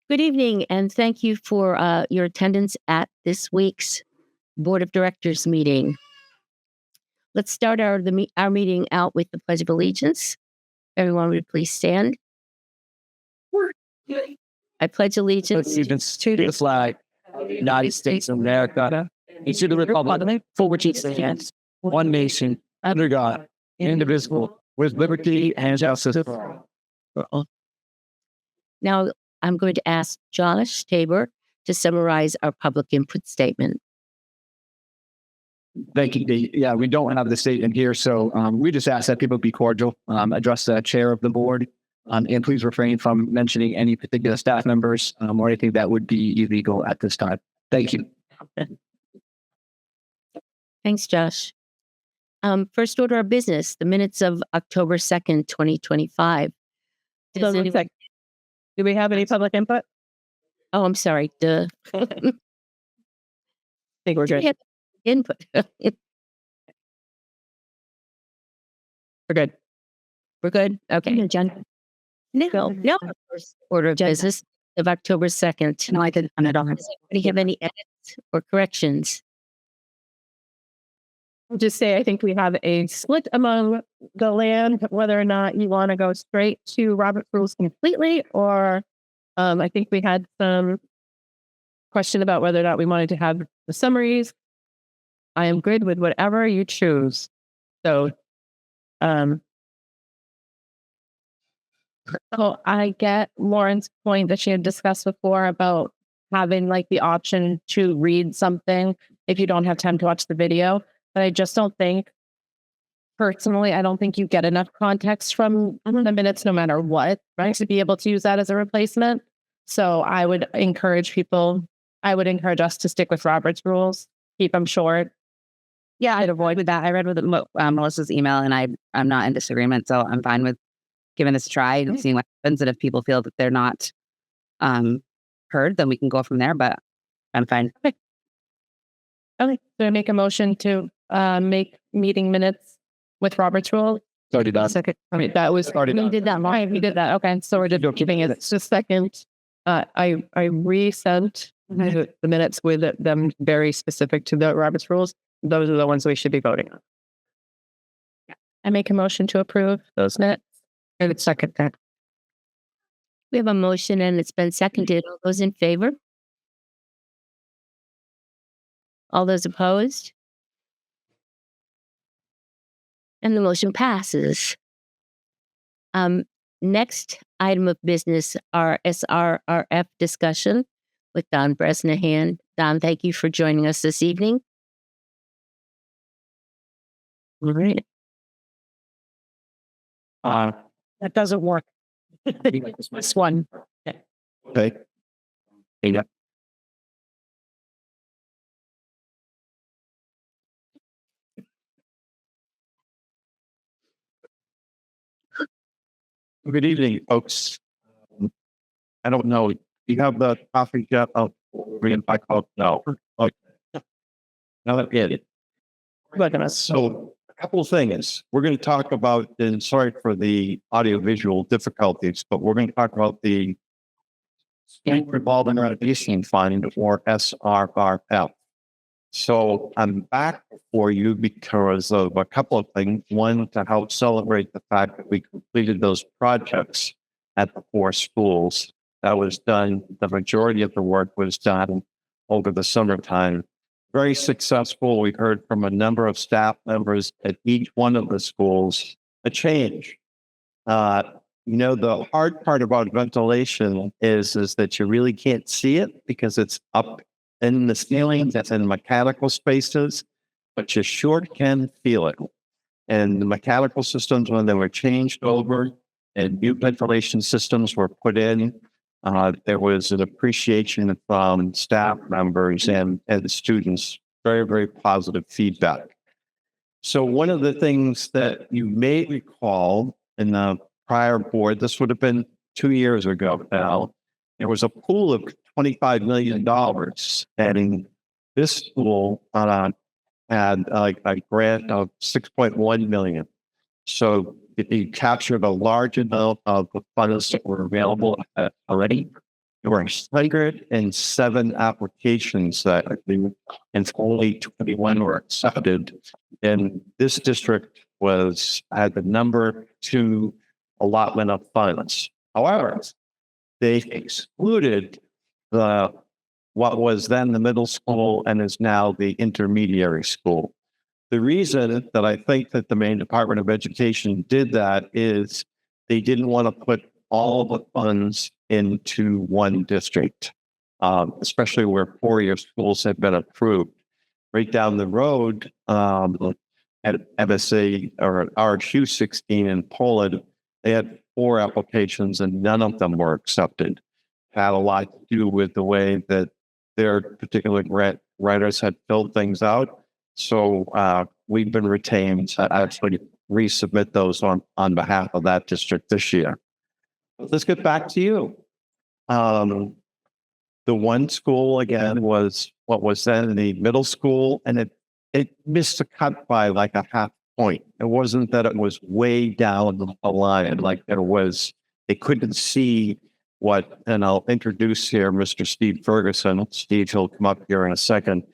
Good evening, and thank you for your attendance at this week's Board of Directors meeting. Let's start our meeting out with the Pledge of Allegiance. Everyone would please stand. I pledge allegiance to the flag of the United States of America and to the republic for which it stands, one nation, under God, indivisible, with liberty and justice for all. Now, I'm going to ask Josh Tabor to summarize our public input statement. Thank you, Dee. Yeah, we don't have the statement here, so we just ask that people be cordial, address the chair of the board, and please refrain from mentioning any particular staff members or anything that would be illegal at this time. Thank you. Thanks, Josh. First order of business, the minutes of October 2nd, 2025. Do we have any public input? Oh, I'm sorry. Duh. I think we're good. Input. We're good. We're good? Okay. Jen. No. First order of business of October 2nd. No, I didn't. I don't have. Does anybody have any edits or corrections? I'll just say I think we have a split among the land, whether or not you want to go straight to Robert's rules completely, or I think we had some question about whether or not we wanted to have the summaries. I am good with whatever you choose. So, so I get Lauren's point that she had discussed before about having like the option to read something if you don't have time to watch the video. But I just don't think, personally, I don't think you get enough context from the minutes no matter what, right? To be able to use that as a replacement. So I would encourage us to stick with Robert's rules, keep them short. Yeah, I'd avoid with that. I read with Melissa's email and I'm not in disagreement. So I'm fine with giving this a try and seeing what happens. And if people feel that they're not heard, then we can go from there, but I'm fine. Okay. So I make a motion to make meeting minutes with Robert's rule. Already done. Second. I mean, that was already done. We did that. Right, we did that. Okay. So we're just keeping it. It's just second. I resent the minutes with them very specific to the Robert's rules. Those are the ones we should be voting on. I make a motion to approve those minutes. I would second that. We have a motion and it's been seconded. All those in favor? All those opposed? And the motion passes. Next item of business, our SRRF discussion with Don Bresnahan. Don, thank you for joining us this evening. All right. That doesn't work. This one. Okay. Yeah. Good evening, folks. I don't know. You have the coffee yet? Oh, bring it back up. No. Okay. Now that get it. So a couple of things. We're going to talk about, and sorry for the audio-visual difficulties, but we're going to talk about the State Revolving Renovation Fund, or SRRF. So I'm back for you because of a couple of things. One, to help celebrate the fact that we completed those projects at the 4 schools. That was done, the majority of the work was done over the summertime. Very successful. We heard from a number of staff members at each one of the schools a change. The hard part about ventilation is that you really can't see it because it's up in the ceiling, that's in mechanical spaces, but you sure can feel it. And the mechanical systems, when they were changed over and new ventilation systems were put in, there was an appreciation from staff members and the students. Very, very positive feedback. So one of the things that you may recall in the prior board, this would have been 2 years ago now, there was a pool of $25 million, and this school had a grant of $6.1 million. So it captured a large amount of the funds that were available already. there were 107 applications that and only 21 were accepted. And this district had the number 2 allotment of funds. However, they excluded what was then the middle school and is now the intermediary school. The reason that I think that the Maine Department of Education did that is they didn't want to put all the funds into one district, especially where 4-year schools have been approved. Right down the road at MSA or RSU 16 in Poland, they had 4 applications and none of them were accepted. It had a lot to do with the way that their particular grant writers had filled things out. So we've been retained to actually resubmit those on behalf of that district this year. Let's get back to you. The one school, again, was what was then the middle school, and it missed a cut by like a half point. It wasn't that it was way down the line, like they couldn't see what, and I'll introduce here Mr. Steve Ferguson. Steve, he'll come up here in a second,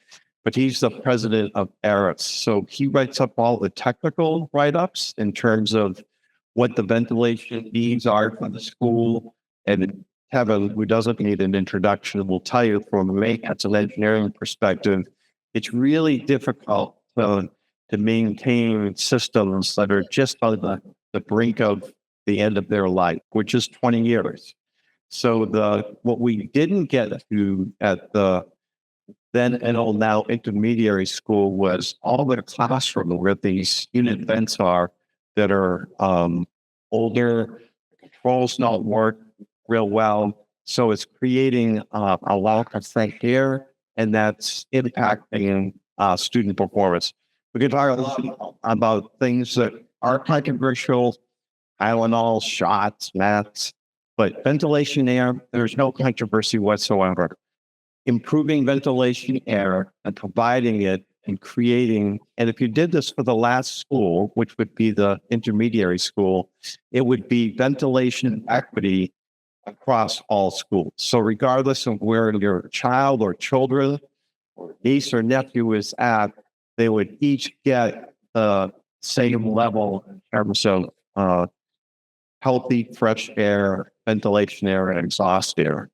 but he's the president of ARIS. So he writes up all the technical write-ups in terms of what the ventilation needs are for the school. And Kevin, who doesn't need an introduction, will tell you from a maintenance and engineering perspective, it's really difficult to maintain systems that are just on the brink of the end of their life, which is 20 years. So what we didn't get to at the then and now intermediary school was all the classroom where these unit vents are that are older, controls not work real well. So it's creating a lack of fresh air, and that's impacting student performance. We can talk a lot about things that are controversial, Tylenol, shots, mats, but ventilation air, there's no controversy whatsoever. Improving ventilation air and providing it and creating, and if you did this for the last school, which would be the intermediary school, it would be ventilation equity across all schools. So regardless of where your child or children or niece or nephew is at, they would each get the same level in terms of healthy, fresh air, ventilation air, and exhaust air.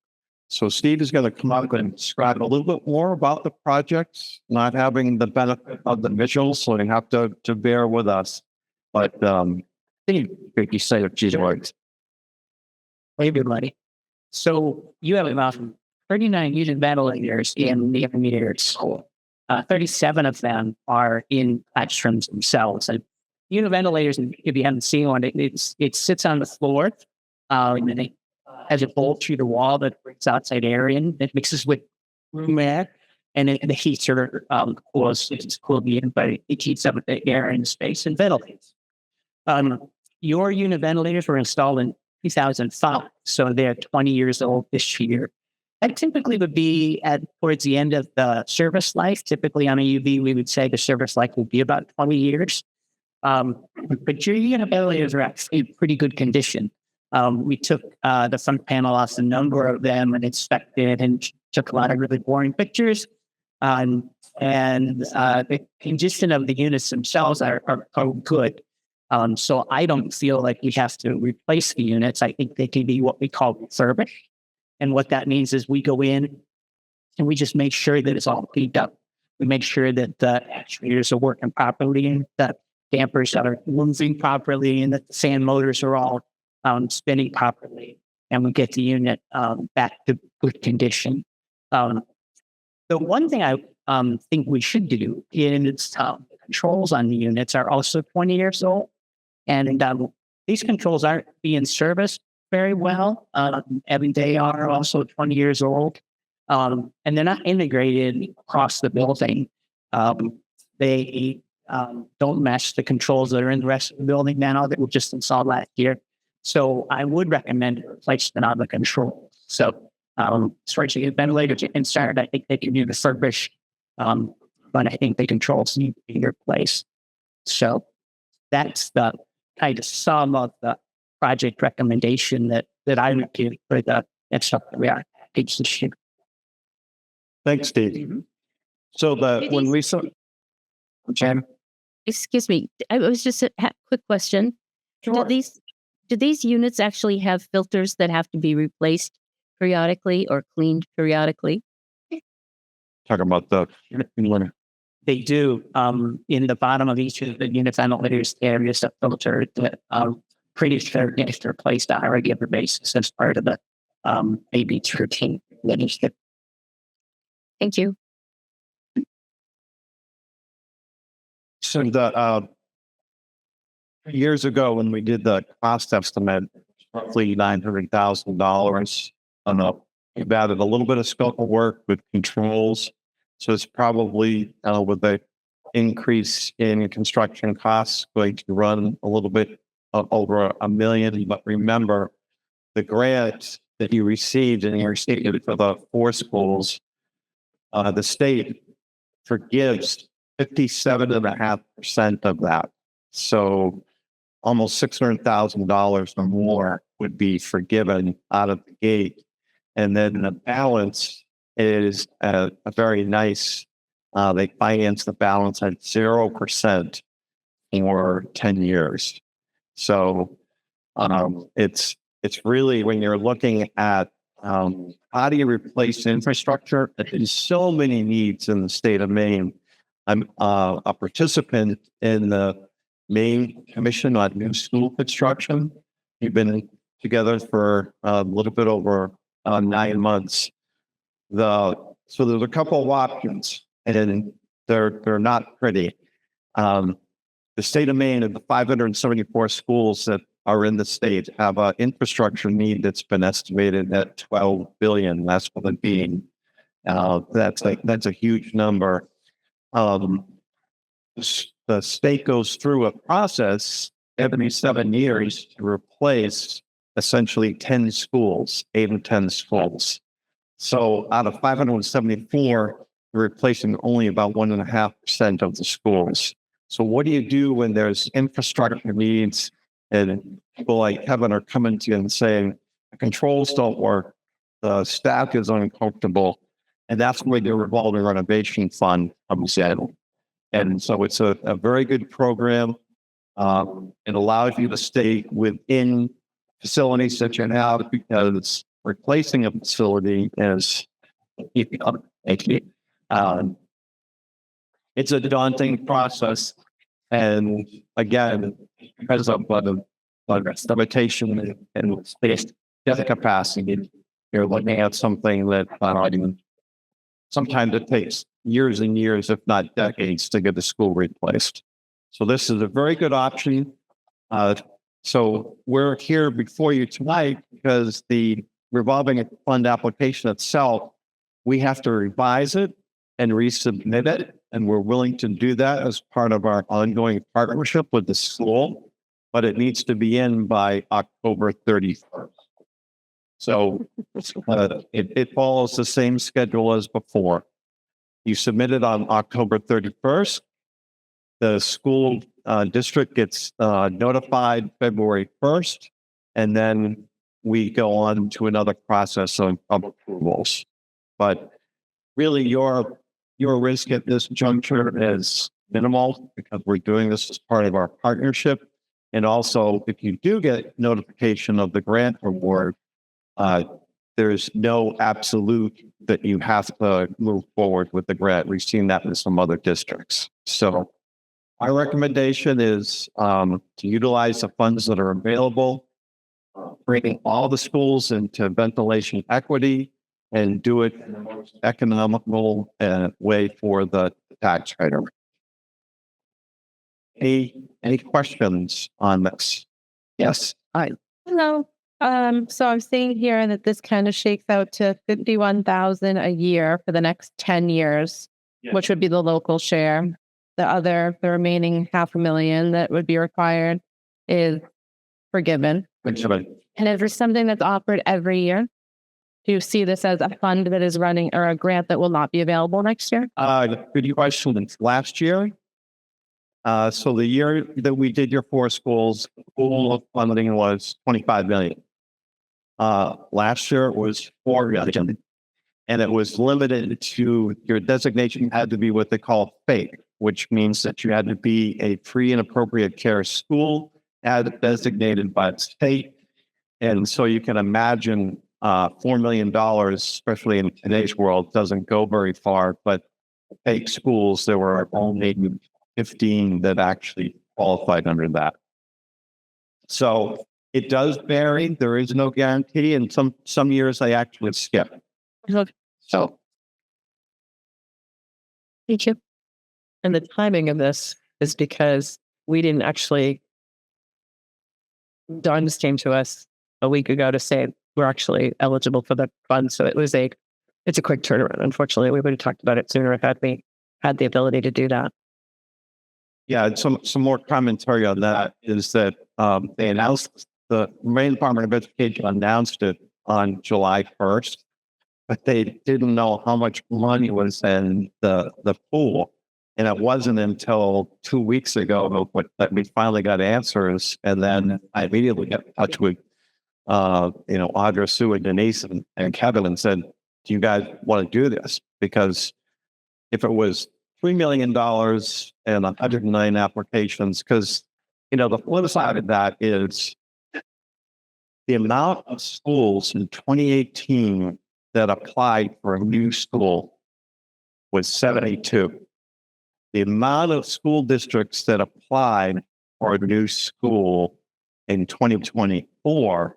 So Steve is going to come up and describe a little bit more about the projects, not having the benefit of the visuals, so you have to bear with us. But Steve, you say a few words. Hey, everybody. So you have about 39 unit ventilators in the intermediary school. 37 of them are in classrooms themselves. And unit ventilators, if you haven't seen one, it sits on the floor and it has a bolt through the wall that brings outside air in. It mixes with room air, and the heater cools the in, but it heats up the air in the space and ventilates. Your unit ventilators were installed in 2005, so they're 20 years old this year. That typically would be towards the end of the service life. Typically on a UV, we would say the service life would be about 20 years. But your unit ventilators are actually in pretty good condition. We took the front panel off a number of them and inspected and took a lot of really boring pictures. And the condition of the units themselves are good. So I don't feel like we have to replace the units. I think they can be what we call refurbished. And what that means is we go in and we just make sure that it's all cleaned up. We make sure that the actuators are working properly and the dampers are moving properly and that the fan motors are all spinning properly. And we get the unit back to good condition. The one thing I think we should do is controls on the units are also 20 years old. And these controls aren't being serviced very well. And they are also 20 years old. And they're not integrated across the building. They don't match the controls that are in the rest of the building now that were just installed last year. So I would recommend a replacement on the controls. So as far as the ventilators are concerned, I think they can be refurbished. But I think the controls need to be replaced. So that's the kind of sum of the project recommendation that I would give for the next stuff that we are. piece of shit. Thanks, Steve. So when we saw, Jen? Excuse me. I was just a quick question. Do these units actually have filters that have to be replaced periodically or cleaned periodically? talking about the They do. In the bottom of each of the unit ventilators, there is a filter that pretty sure gets replaced on a regular basis as part of the AB's routine. That is the Thank you. So years ago when we did the cost estimate, roughly $900,000 on up. We've added a little bit of scope of work with controls. So it's probably with the increase in construction costs going to run a little bit over $1 million. But remember, the grant that you received in your state for the 4 schools, the state forgives 57.5% of that. So almost $600,000 or more would be forgiven out of the gate. And then the balance is a very nice, they finance the balance at 0% for 10 years. So it's really, when you're looking at how do you replace infrastructure, there's so many needs in the state of Maine. I'm a participant in the Maine Commission on New School Construction. We've been together for a little bit over 9 months. So there's a couple of options, and they're not pretty. The state of Maine and the 574 schools that are in the state have an infrastructure need that's been estimated at $12 billion. That's what it being. That's a huge number. The state goes through a process every 7 years to replace essentially 10 schools, 8 or 10 schools. So out of 574, you're replacing only about 1.5% of the schools. So what do you do when there's infrastructure needs and people like Kevin are coming to you and saying, the controls don't work, the staff is uncomfortable, and that's where the revolving renovation fund comes in. And so it's a very good program. It allows you to stay within facilities that you have, because replacing a facility is, it's a daunting process. And again, because of the limitation and space capacity, you're looking at something that sometimes it takes years and years, if not decades, to get the school replaced. So this is a very good option. So we're here before you tonight because the revolving fund application itself, we have to revise it and resubmit it. And we're willing to do that as part of our ongoing partnership with the school, but it needs to be in by October 31st. So it follows the same schedule as before. You submit it on October 31st. The school district gets notified February 1st, and then we go on to another process of approvals. But really, your risk at this juncture is minimal because we're doing this as part of our partnership. And also, if you do get notification of the grant award, there's no absolute that you have to move forward with the grant. We've seen that in some other districts. So my recommendation is to utilize the funds that are available, bringing all the schools into ventilation equity, and do it in the most economical way for the taxpayer. Any questions on this? Yes. Hello. So I'm seeing here that this kind of shakes out to $51,000 a year for the next 10 years, which would be the local share. The remaining $500,000 that would be required is forgiven. And is there something that's offered every year? Do you see this as a fund that is running or a grant that will not be available next year? Good question. Last year, so the year that we did your 4 schools, pool funding was $25 million. Last year it was $4 million. and it was limited to your designation had to be what they call FAPE, which means that you had to be a free and appropriate care school as designated by the state. And so you can imagine $4 million, especially in today's world, doesn't go very far. But FAPE schools, there were only 15 that actually qualified under that. So it does vary. There is no guarantee. And some years I actually skip. So Thank you. And the timing of this is because we didn't actually, Dawn just came to us a week ago to say we're actually eligible for the fund. So it's a quick turnaround. Unfortunately, we would have talked about it sooner if we had the ability to do that. yeah, some more commentary on that is that they announced, the Maine Department of Education announced it on July 1st, but they didn't know how much money was in the pool. And it wasn't until 2 weeks ago that we finally got answers. And then I immediately got in touch with, Audra, Sue, and Denise and Kevin and said, do you guys want to do this? Because if it was $3 million and 109 applications, because, the flip side of that is the amount of schools in 2018 that applied for a new school was 72. The amount of school districts that applied for a new school in 2024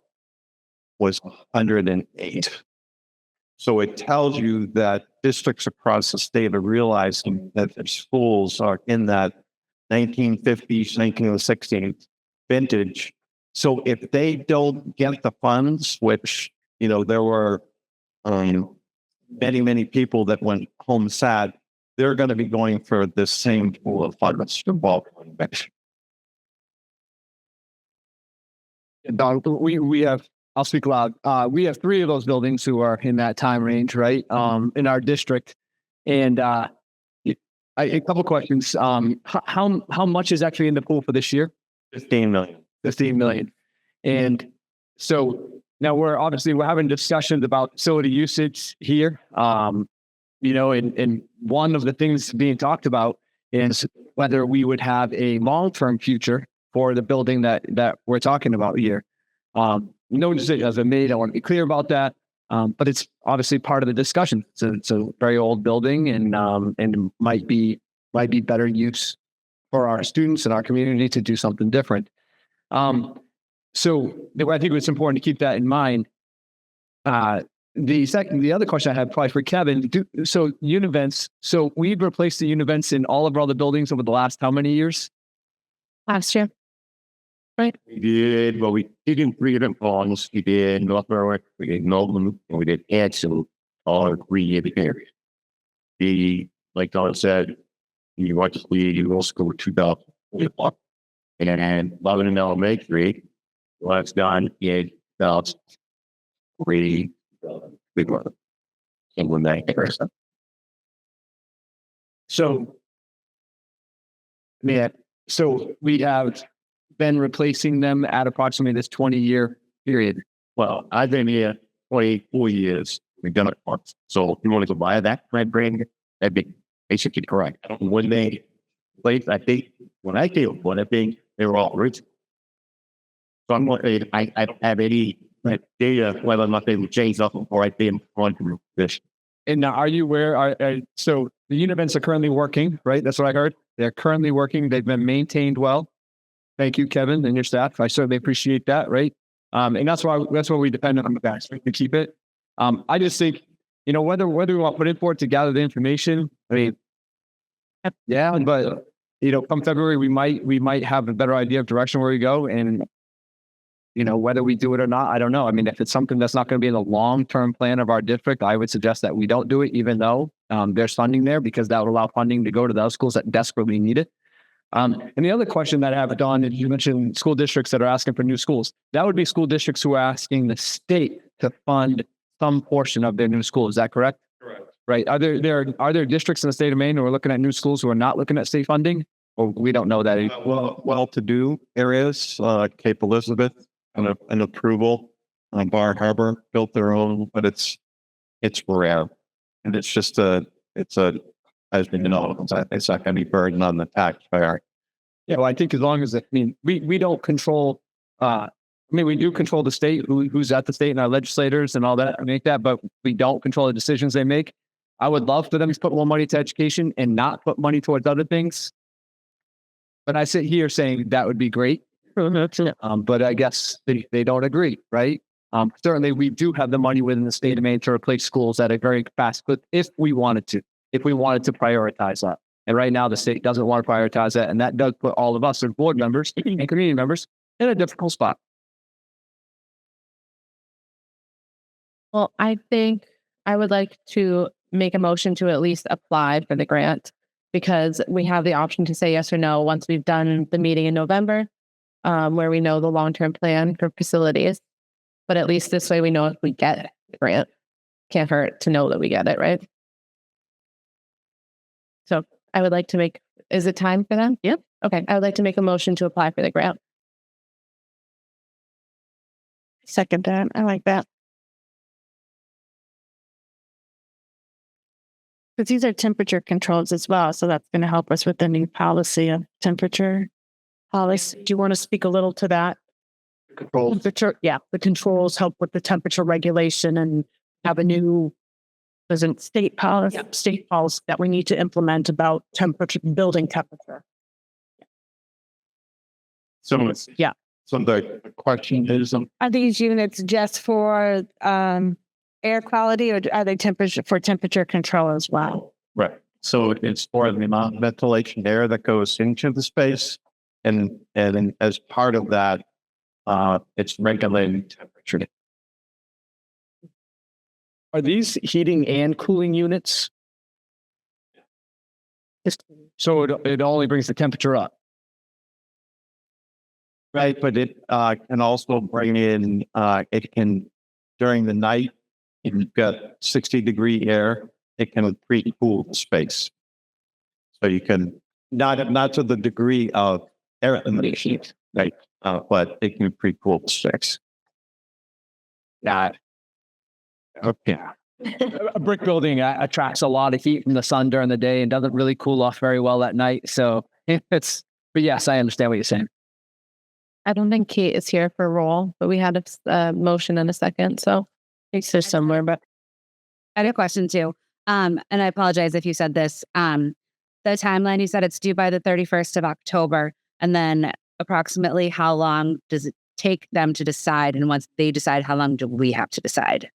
was 108. So it tells you that districts across the state are realizing that their schools are in that 1950s, 1960s vintage. So if they don't get the funds, which, there were many, many people that went home sad, they're going to be going for the same pool of funds. Don, we have, I'll speak loud. We have 3 of those buildings who are in that time range, right? In our district. And a couple questions. How much is actually in the pool for this year? 15 million. 15 million. And so now we're having discussions about facility usage here. And one of the things being talked about is whether we would have a long-term future for the building that we're talking about here. No decision has been made. I want to be clear about that. But it's obviously part of the discussion. It's a very old building and might be better use for our students and our community to do something different. So I think it's important to keep that in mind. The other question I had probably for Kevin, Univents, so we've replaced the Univents in all of our other buildings over the last how many years? Last year. We did, well, we did 3 different ponds. We did North Berwick, we did Nolan, and we did Ansel, all 3-year period. Like Don said, you watch the league, you will score 2001. And Lebanon Elementary, well, it's done in 2003. Big one. England, that. So we have been replacing them at approximately this 20-year period. Well, I've been here 24 years. We've done it once. So if you want to go buy that red brand, that'd be basically correct. I don't know when they placed, I think when I came up, I think they were all original. So I'm going to, I don't have any data whether or not they would change up before I came on to this. And now, are you aware? So the Univents are currently working, right? That's what I heard. They're currently working. They've been maintained well. Thank you, Kevin, and your staff. I certainly appreciate that, right? And that's why we depend on the guys to keep it. I just think, whether we want to put in for it to gather the information. I mean, yeah, but come February, we might have a better idea of direction where we go, and whether we do it or not, I don't know. I mean, if it's something that's not going to be in the long-term plan of our district, I would suggest that we don't do it, even though there's funding there, because that would allow funding to go to those schools that desperately need it. And the other question that I have, Dawn, is you mentioned school districts that are asking for new schools. That would be school districts who are asking the state to fund some portion of their new school. Is that correct? Correct. Right. Are there districts in the state of Maine who are looking at new schools who are not looking at state funding? Or we don't know that. Well-to-do areas, Cape Elizabeth, an approval. Bar Harbor built their own, but it's rare. And it's just as we know, it's not going to be burden on the taxpayer. Yeah, well, I think as long as we don't control. We do control the state, who's at the state, and our legislators and all that make that, but we don't control the decisions they make. I would love for them to put more money to education and not put money towards other things. But I sit here saying that would be great. But I guess they don't agree, right? Certainly, we do have the money within the state of Maine to replace schools at a very fast clip if we wanted to prioritize that. And right now, the state doesn't want to prioritize that. And that does put all of us as board members and community members in a difficult spot. Well, I think I would like to make a motion to at least apply for the grant because we have the option to say yes or no once we've done the meeting in November, where we know the long-term plan for facilities. But at least this way we know if we get the grant. Can't hurt to know that we get it, right? So I would like to is it time for them? Yep. Okay. I would like to make a motion to apply for the grant. Second that. I like that. Because these are temperature controls as well. So that's going to help us with the new policy of temperature policy. Do you want to speak a little to that? Control. Temperature, yeah, the controls help with the temperature regulation and have a new state policy that we need to implement about temperature, building temperature. So Yeah. So the question is, Are these units just for air quality, or are they temperature control as well? right. So it's for the amount of ventilation air that goes into the space, and as part of that, it's regulating temperature. Are these heating and cooling units? So it only brings the temperature up. Right, but it can also bring in, it can, during the night, if you've got 60-degree air, it can pre-cool the space. So you can, not to the degree of air heat, right? But it can pre-cool the space. Yeah. Okay. A brick building attracts a lot of heat from the sun during the day and doesn't really cool off very well at night. So but yes, I understand what you're saying. I don't think Kate is here for a role, but we had a motion in a second. So it's there somewhere, but I had a question too. And I apologize if you said this. The timeline, you said it's due by the 31st of October. And then approximately how long does it take them to decide? And once they decide, how long do we have to decide?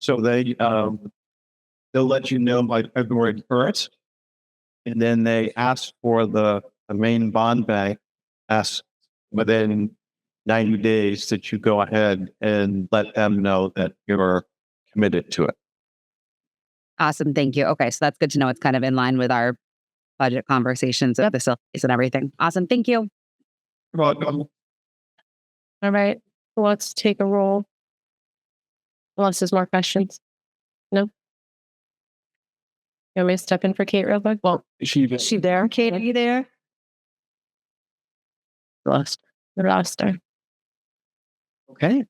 So they'll let you know by February 1st. And then they ask for the main bond bank, ask within 90 days that you go ahead and let them know that you're committed to it. Awesome. Thank you. Okay. So that's good to know. It's kind of in line with our budget conversations of facilities and everything. Awesome. Thank you. all right. Let's take a roll. Unless there's more questions. No? You want me to step in for Kate real quick? Well, Is she there? Kate, are you there? lost her. okay?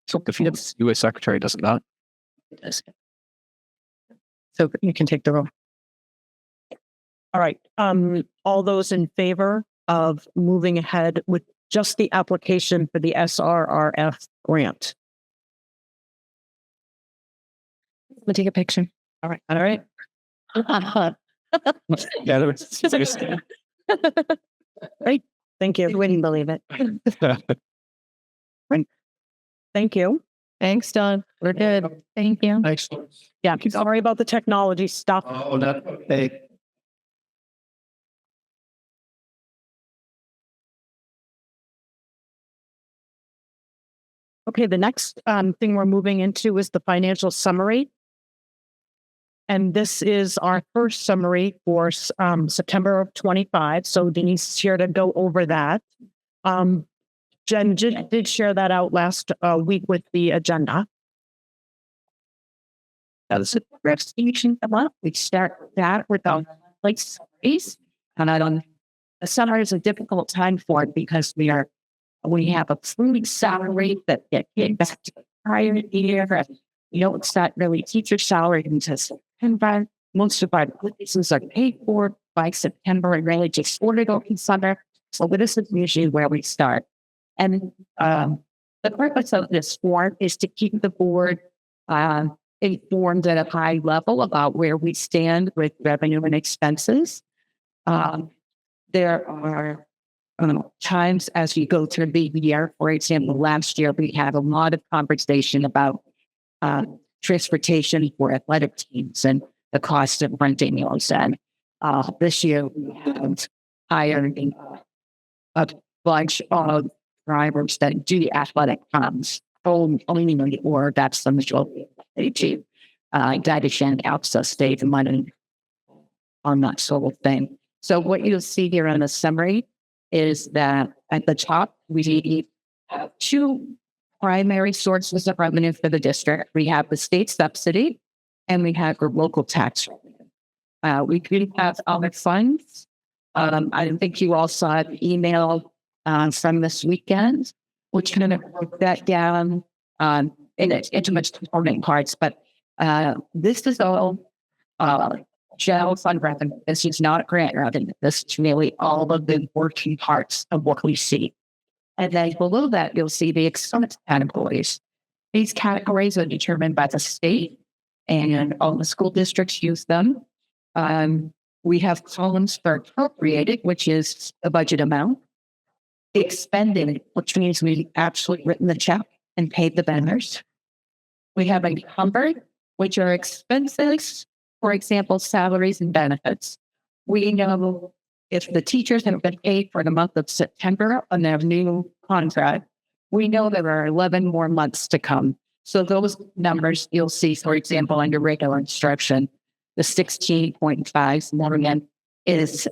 So the U.S. Secretary doesn't not. so you can take the roll. All right. All those in favor of moving ahead with just the application for the SRRF grant? Let me take a picture. All right. All right. Yeah, that was, Great. Thank you. You wouldn't believe it. Thank you. Thanks, Don. We're good. Thank you. Thanks. Yeah. Sorry about the technology stuff. Oh, that's okay. Okay. The next thing we're moving into is the financial summary. And this is our first summary for September of 25. So Denise is here to go over that. Jen did share that out last week with the agenda. That's a investigation. We start with that with the place space. And I don't, the summer is a difficult time for it because we have a fluid salary that get back to prior year. You know, it's not really teacher salary until September. Most of our places are paid for by September and really just ordered over summer. So this is usually where we start. And the purpose of this form is to keep the board informed at a high level about where we stand with revenue and expenses. There are times as we go through the year, for example, last year we had a lot of conversation about transportation for athletic teams and the cost of renting those. And this year we have hired a bunch of drivers that do athletic comms only, or that's the majority of they do. Guidation helps us save money on that sort of thing. So what you'll see here in the summary is that at the top, we have two primary sources of revenue for the district. We have the state subsidy and we have the local tax revenue. We do have other funds. I think you all saw an email from this weekend, which kind of broke that down into much component parts. But this is all general fund revenue. This is not grant revenue. This is really all of the working parts of what we see. And then below that, you'll see the expense categories. These categories are determined by the state, and all the school districts use them. We have columns for appropriated, which is the budget amount. Expended, which means we actually written the check and paid the vendors. We have encumbered, which are expenses, for example, salaries and benefits. We know if the teachers have been paid for the month of September on their new contract, we know there are 11 more months to come. So those numbers you'll see, for example, under regular instruction, the 16.5 million is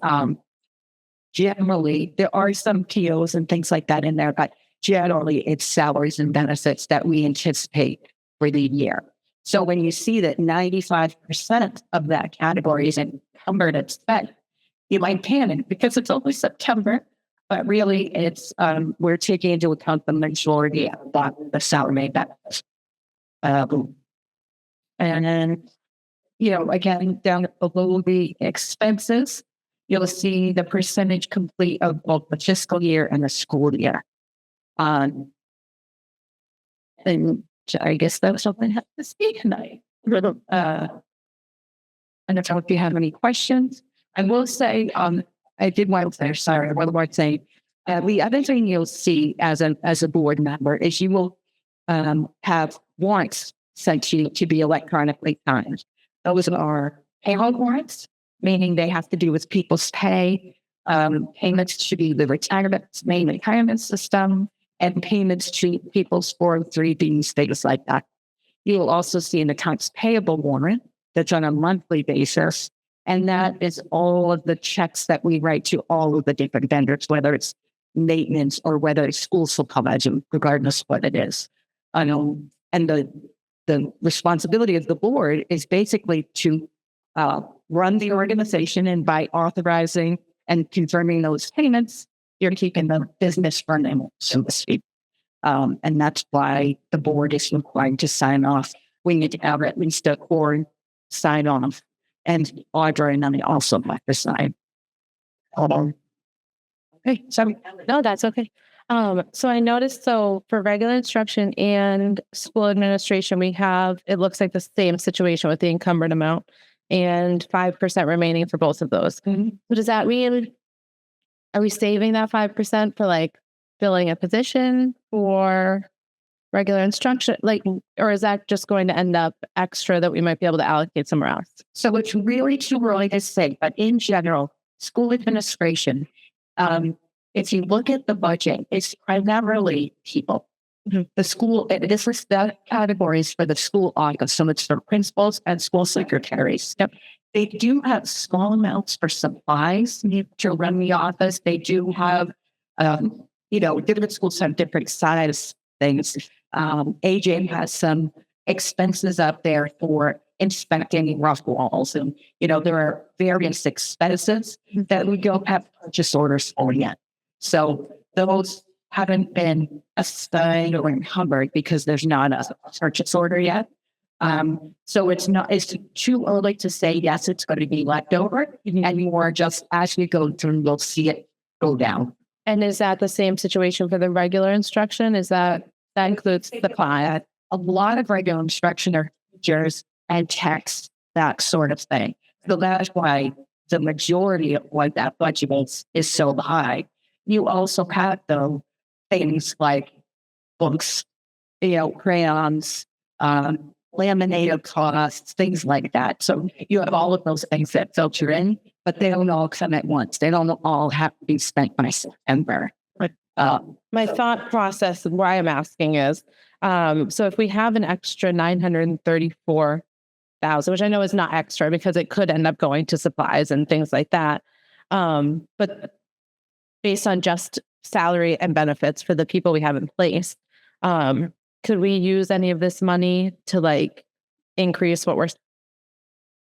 generally, there are some POs and things like that in there, but generally it's salaries and benefits that we anticipate for the year. So when you see that 95% of that category is encumbered and spent, you might panic because it's only September, but really it's, we're taking into account the majority of the salary benefits. And then, you know, again, down below the expenses, you'll see the percentage complete of both the fiscal year and the school year. And I guess that's something I have to speak tonight. I don't know if you have any questions. I will say, I did want to say, sorry, one more thing. The other thing you'll see as a board member is you will have warrants sent to you to be electronically signed. Those are payroll warrants, meaning they have to do with people's pay, payments to the main retirement system, and payments to people's 403Bs, things like that. You will also see an accounts payable warrant that's on a monthly basis. And that is all of the checks that we write to all of the different vendors, whether it's maintenance or whether it's school supplies, regardless of what it is. And the responsibility of the board is basically to run the organization, and by authorizing and confirming those payments, you're keeping the business running, so to speak. And that's why the board is required to sign off. We need to have at least a core sign off. And Audra and I also have to sign. Okay, sorry. No, that's okay. So I noticed, so for regular instruction and school administration, we have, it looks like the same situation with the encumbered amount and 5% remaining for both of those. Mm-hmm. So does that mean, are we saving that 5% for like filling a position for regular instruction? Like, or is that just going to end up extra that we might be able to allocate somewhere else? So it's really too early to say, but in general, school administration, if you look at the budget, it's primarily people. Mm-hmm. The school, this is the categories for the school office. So it's for principals and school secretaries. Yep. They do have small amounts for supplies to run the office. They do have, different schools have different size things. AJ has some expenses up there for inspecting rough walls. And, there are various expenses that we don't have purchase orders for yet. So those haven't been assigned or encumbered because there's not a purchase order yet. So it's too early to say, yes, it's going to be left over, and more just as we go through, you'll see it go down. And is that the same situation for the regular instruction? Is that includes the class? A lot of regular instruction are teachers and texts, that sort of thing. So that's why the majority of what that budget is so high. You also have though things like books, crayons, laminated costs, things like that. So you have all of those things that filter in, but they don't all come at once. They don't all have to be spent by September. My thought process and why I'm asking is, so if we have an extra 934,000, which I know is not extra because it could end up going to supplies and things like that. But based on just salary and benefits for the people we have in place, could we use any of this money to like increase what we're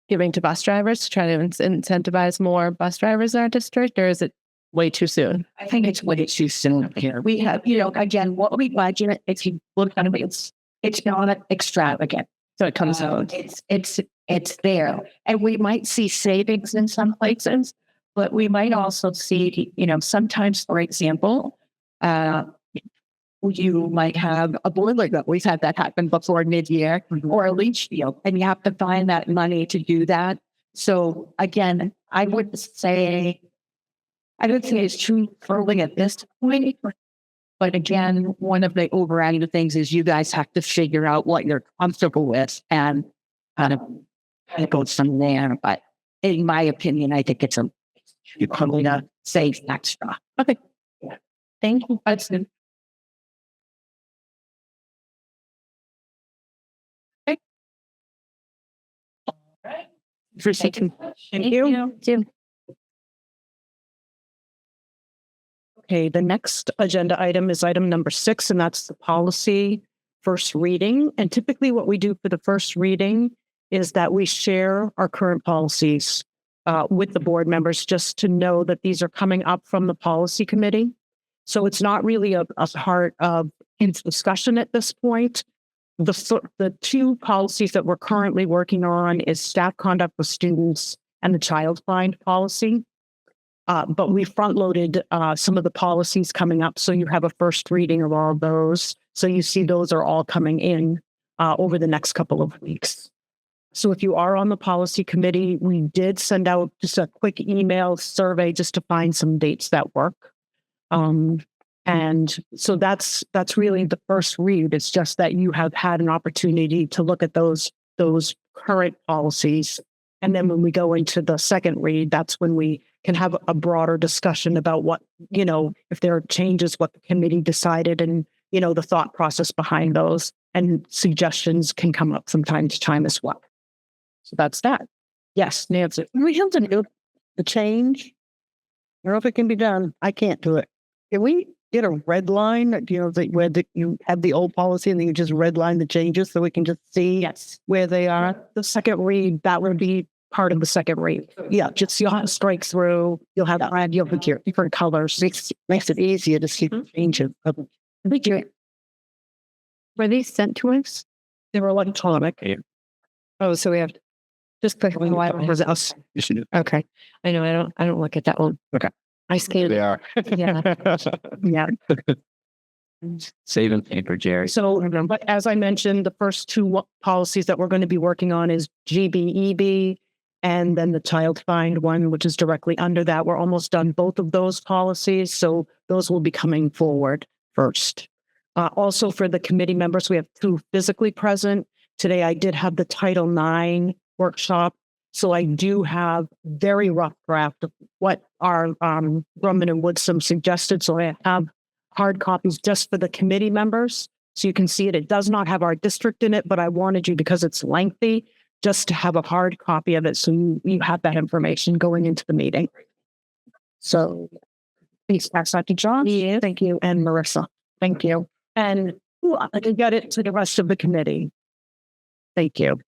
giving to bus drivers to try to incentivize more bus drivers in our district, or is it way too soon? I think it's way too soon here. We have, again, what we budget, if you look at it, it's not extravagant. So it comes out. It's there. And we might see savings in some places, but we might also see, sometimes, for example, you might have a boiler that we've had that happen before mid-year or a leach field, and you have to find that money to do that. So again, I would say it's too early at this point. But again, one of the overriding things is you guys have to figure out what you're comfortable with and kind of go from there. But in my opinion, I think you're probably not save extra. Okay. Yeah. Thank you. That's good. Okay. All right. Thank you. Jim. Okay, the next agenda item is item number 6, and that's the policy first reading. And typically what we do for the first reading is that we share our current policies with the board members just to know that these are coming up from the policy committee. So it's not really a part of discussion at this point. The two policies that we're currently working on is staff conduct with students and the child find policy. But we front-loaded some of the policies coming up, so you have a first reading of all of those. So you see those are all coming in over the next couple of weeks. So if you are on the policy committee, we did send out just a quick email survey just to find some dates that work. And so that's really the first read. It's just that you have had an opportunity to look at those current policies. And then when we go into the second read, that's when we can have a broader discussion about what, if there are changes, what the committee decided and, the thought process behind those, and suggestions can come up from time to time as well. So that's that. Yes, Nancy. We have to do the change. I don't know if it can be done. I can't do it. Can we get a red line, where you have the old policy and then you just redline the changes so we can just see where they are? The second read, that would be part of the second read. Yeah, just you'll have to strike through. You'll have you'll have your different colors. Makes it easier to see the changes. Were these sent to us? They were electronic. Oh, so we have to just click on Yes, you do. Okay. I know. I don't look at that one. Okay. I scanned. They are. Yeah. Yeah. Saving paper, Jerry. So, but as I mentioned, the first two policies that we're going to be working on is GBEB and then the child find one, which is directly under that. We're almost done both of those policies. So those will be coming forward first. Also for the committee members, we have 2 physically present. Today, I did have the Title IX workshop. So I do have very rough draft of what our Grumman and Woodsum suggested. So I have hard copies just for the committee members. So you can see it. It does not have our district in it, but I wanted you, because it's lengthy, just to have a hard copy of it. So you have that information going into the meeting. So please pass that to John. Yeah. Thank you. And Marissa. Thank you. And I can get it to the rest of the committee. Thank you.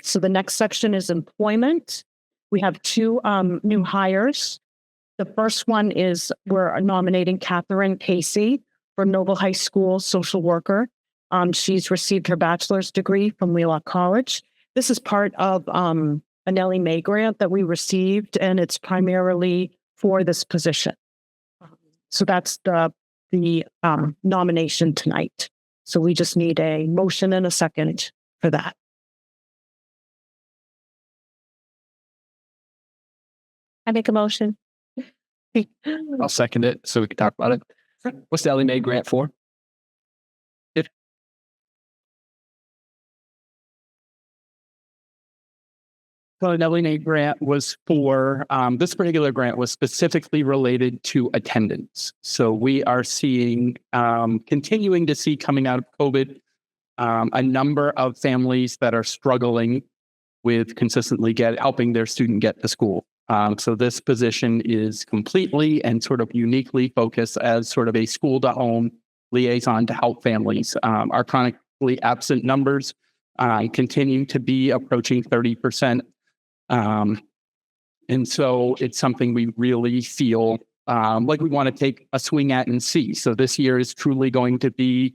So the next section is employment. We have 2 new hires. The first one is we're nominating Catherine Casey for Noble High School social worker. She's received her bachelor's degree from Wheelock College. This is part of a Nellie Mae grant that we received, and it's primarily for this position. So that's the nomination tonight. So we just need a motion and a second for that. I make a motion. I'll second it so we can talk about it. What's the Ellie Mae grant for? So an Ellie Mae grant was for, this particular grant was specifically related to attendance. So we are seeing, continuing to see coming out of COVID, a number of families that are struggling with consistently helping their student get to school. So this position is completely and sort of uniquely focused as sort of a school to home liaison to help families. Our chronically absent numbers continue to be approaching 30%. And so it's something we really feel like we want to take a swing at and see. So this year is truly going to be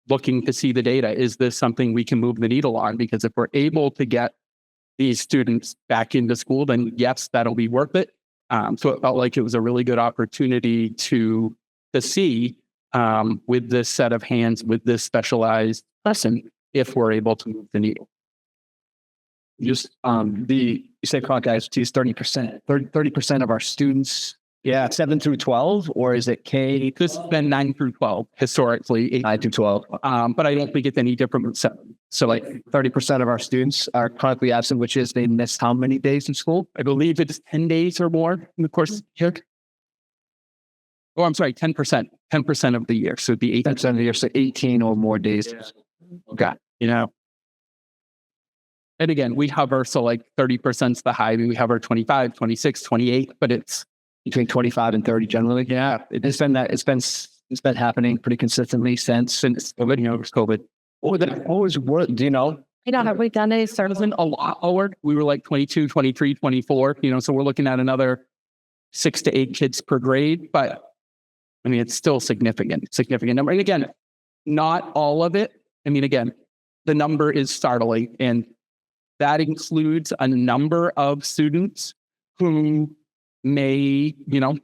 looking to see the data. Is this something we can move the needle on? Because if we're able to get these students back into school, then yes, that'll be worth it. So it felt like it was a really good opportunity to see with this set of hands, with this specialized lesson, if we're able to move the needle. Just you say chronic IST is 30%. 30% of our students, 7 through 12, or is it K? This has been 9 through 12 historically. 9 through 12. But I don't think it's any different with 7. So like 30% of our students are chronically absent, which is they miss how many days in school? I believe it's 10 days or more in the course here. Oh, I'm sorry, 10%. 10% of the year. So it'd be 10% of the year, so 18 or more days. Okay. You know. And again, we hover, so like 30% is the high. We hover 25, 26, 28, but it's between 25 and 30 generally. Yeah. It's been happening pretty consistently since COVID. Do you know? I don't have we done a Wasn't a lot lower. We were like 22, 23, 24, so we're looking at another 6 to 8 kids per grade, but I mean, it's still significant number. And again, not all of it. I mean, again, the number is startling, and that includes a number of students who may,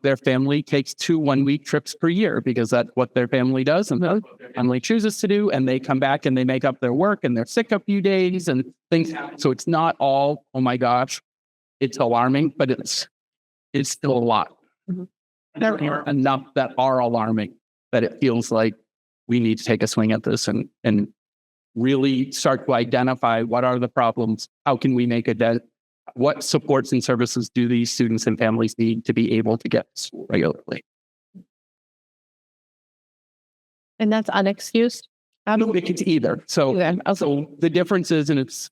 their family takes 2 1-week trips per year because that's what their family does and the family chooses to do. And they come back and they make up their work and they're sick a few days and things. So it's not all, oh my gosh, it's alarming, but it's still a lot. Mm-hmm. There are enough that are alarming that it feels like we need to take a swing at this and really start to identify what are the problems, how can we make a dent, what supports and services do these students and families need to be able to get to school regularly. And that's unexcused? I don't think it's either. So the difference is, and it's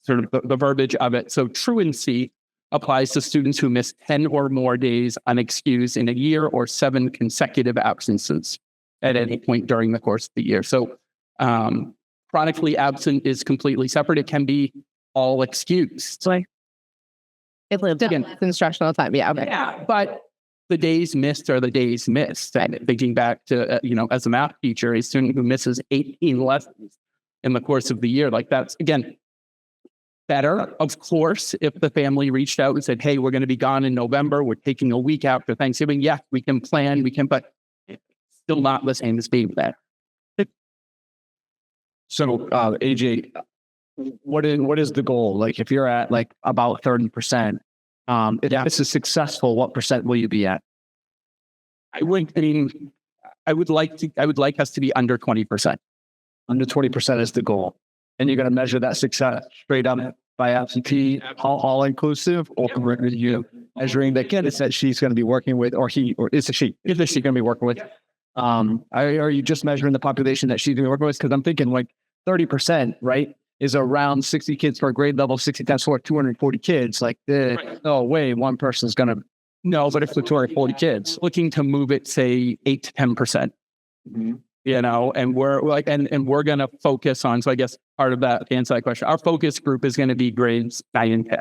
sort of the verbiage of it. So truancy applies to students who miss 10 or more days unexcused in a year or 7 consecutive absences at any point during the course of the year. So chronically absent is completely separate. It can be all excused. It lived again instructional time. Yeah. Okay. Yeah, but the days missed are the days missed. And thinking back to, as a math teacher, a student who misses 18 lessons in the course of the year, like that's, again, better, of course, if the family reached out and said, hey, we're going to be gone in November. We're taking a week after Thanksgiving. Yeah, we can plan, but it's still not the same as being there. So, AJ, what is the goal? Like, if you're at like about 30%, if this is successful, what percent will you be at? I would like us to be under 20%. Under 20% is the goal. And you're going to measure that success straight up by absentee, all inclusive, or are you measuring the candidates that she's going to be working with, or he, or is it she? Is she going to be working with? Are you just measuring the population that she's going to be working with? Because I'm thinking like 30%, right, is around 60 kids per grade level, 60 times 4, 240 kids. Like, no way, one person's going to, no, but if the 240 kids, looking to move it, say 8 to 10%, and we're like, and we're going to focus on, so I guess part of that, to answer that question, our focus group is going to be grades 9 and 10.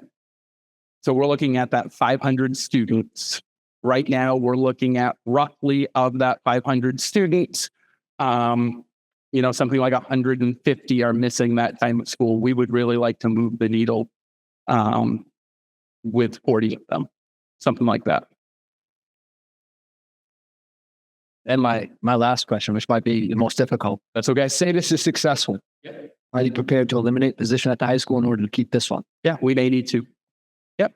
So we're looking at that 500 students. Right now, we're looking at roughly of that 500 students, something like 150 are missing that time of school. We would really like to move the needle with 40 of them, something like that. And my last question, which might be the most difficult. That's okay. Say this is successful. Are you prepared to eliminate position at the high school in order to keep this one? Yeah, we may need to. Yep.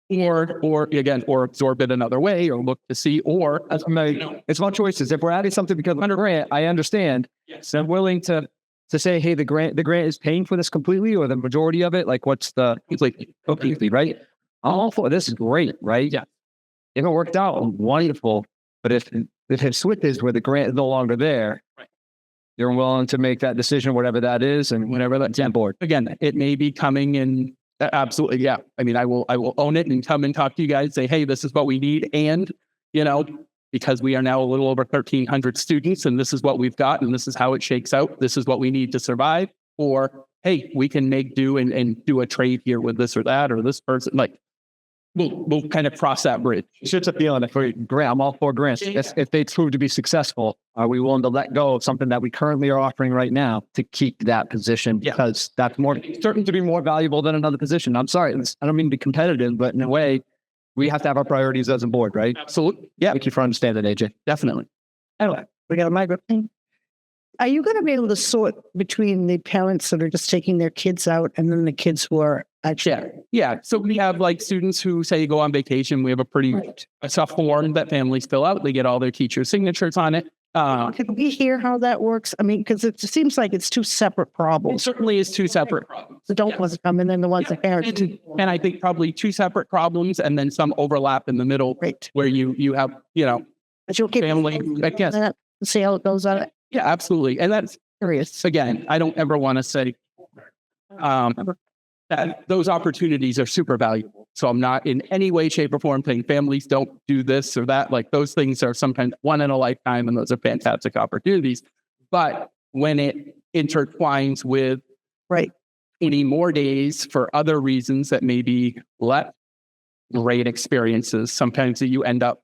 Or absorb it another way, or look to see, or It's about choices. If we're adding something because under grant, I understand. yes. So I'm willing to say, hey, the grant is paying for this completely, or the majority of it. Like, what's the completely, right? I'm all for this. Is great, right? Yeah. If it worked out, wonderful. But if it switches where the grant is no longer there, Right. you're willing to make that decision, whatever that is, and whenever that's on board. Again, it may be coming in. Absolutely, yeah. I mean, I will own it and come and talk to you guys. Say, hey, this is what we need, and because we are now a little over 1,300 students, and this is what we've got, and this is how it shakes out. This is what we need to survive. Or, hey, we can make do and do a trade here with this or that or this person. Like, we'll kind of cross that bridge. It's just a feeling that for grant, I'm all for grants. If they prove to be successful, are we willing to let go of something that we currently are offering right now to keep that position? Yeah. Because that's more certain to be more valuable than another position. I'm sorry, I don't mean to be competitive, but in a way, we have to have our priorities as a board, right? Absolutely. Yeah, Thank you for understanding, AJ. definitely. Oh, we got a microphone. Are you going to be able to sort between the parents that are just taking their kids out and then the kids who are actually? Yeah. So we have like students who say go on vacation. We have a pretty a tough form that families fill out. They get all their teachers' signatures on it. Can we hear how that works? I mean, because it seems like it's two separate It problems. certainly is two separate problems. The adult ones come and then the ones that parents. And I think probably two separate problems, and then some overlap in the middle Great. where you have, But you'll keep family. I guess. see how it goes on it. Yeah, absolutely. And that's, Curious. again, I don't ever want to say that those opportunities are super valuable. So I'm not in any way, shape, or form saying families don't do this or that. Like, those things are sometimes one in a lifetime, and those are fantastic opportunities. But when it intertwines with Right. any more days for other reasons that may be less great experiences, sometimes you end up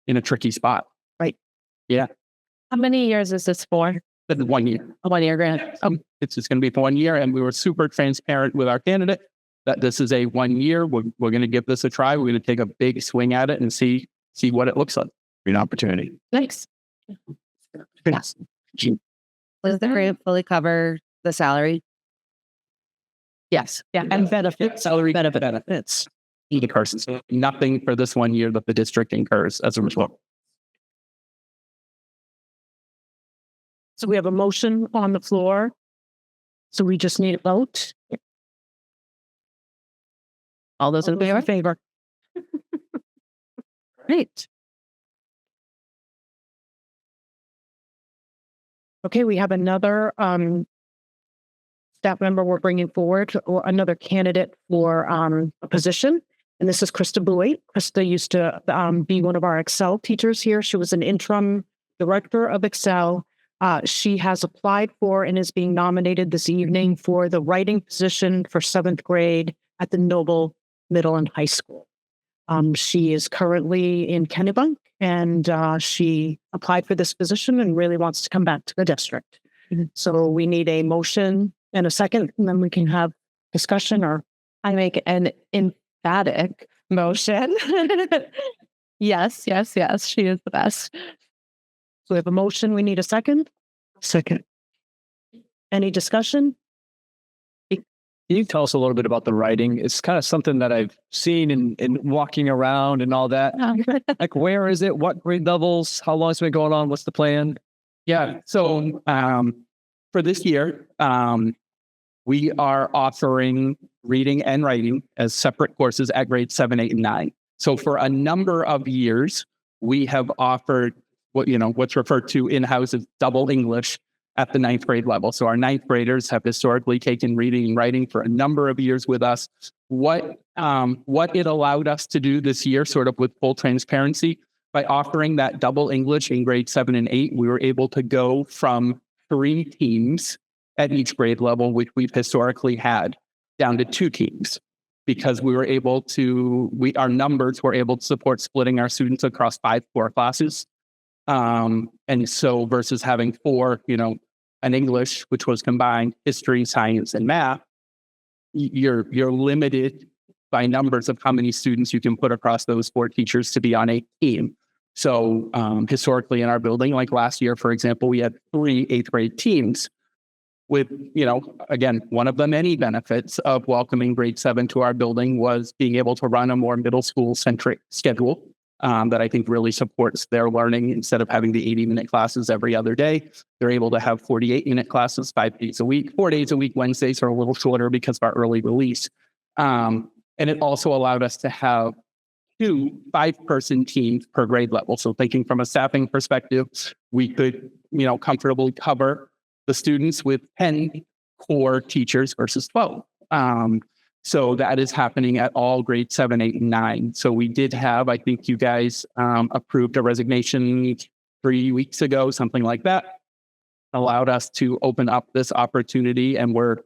in a tricky spot. How many years is this for? But 1 year. A 1 year grant. It's just going to be for 1 year. And we were super transparent with our candidate that this is a 1 year. We're going to give this a try. We're going to take a big swing at it and see what it looks like. An opportunity. Thanks. Does the grant fully cover the salary? Yes. Yeah. And benefits. Salary Benefits. the person. Nothing for this 1 year that the district incurs as a result. So we have a motion on the floor. So we just need a vote. All those in favor? Favor. Great. Okay, we have another staff member we're bringing forward, or another candidate for a position. And this is Krista Bowie. Krista used to be one of our Excel teachers here. She was an interim director of Excel. She has applied for and is being nominated this evening for the writing position for 7th grade at the Noble Middle and High School. She is currently in Kennebunk, and she applied for this position and really wants to come back to the district. So we need a motion and a second, and then we can have discussion. Or I make an emphatic motion. Yes. She is the best. so we have a motion. We need a second. Second. Any discussion? Can you tell us a little bit about the writing? It's kind of something that I've seen in walking around and all that. Like, where is it? What grade levels? How long has it been going on? What's the plan? Yeah. So for this year, we are offering reading and writing as separate courses at grades 7, 8, and 9. So for a number of years, we have offered what's referred to in-house as double English at the 9th grade level. So our 9th graders have historically taken reading and writing for a number of years with us. What it allowed us to do this year, sort of with full transparency, by offering that double English in grade 7 and 8, we were able to go from 3 teams at each grade level, which we've historically had, down to 2 teams. because our numbers were able to support splitting our students across 5 core classes. And so versus having 4, an English, which was combined history, science, and math, you're limited by numbers of how many students you can put across those 4 teachers to be on a team. So historically in our building, like last year, for example, we had 3 8th grade teams with, again, one of the many benefits of welcoming grade 7 to our building was being able to run a more middle school centric schedule that I think really supports their learning. Instead of having the 80-minute classes every other day, they're able to have 48-minute classes 5 days a week. 4 days a week. Wednesdays are a little shorter because of our early release. And it also allowed us to have 2 5-person teams per grade level. So thinking from a staffing perspective, we could, comfortably cover the students with 10 core teachers versus 12. So that is happening at all grade 7, 8, and 9. So we did have, I think you guys approved a resignation 3 weeks ago, something like that, allowed us to open up this opportunity. And we're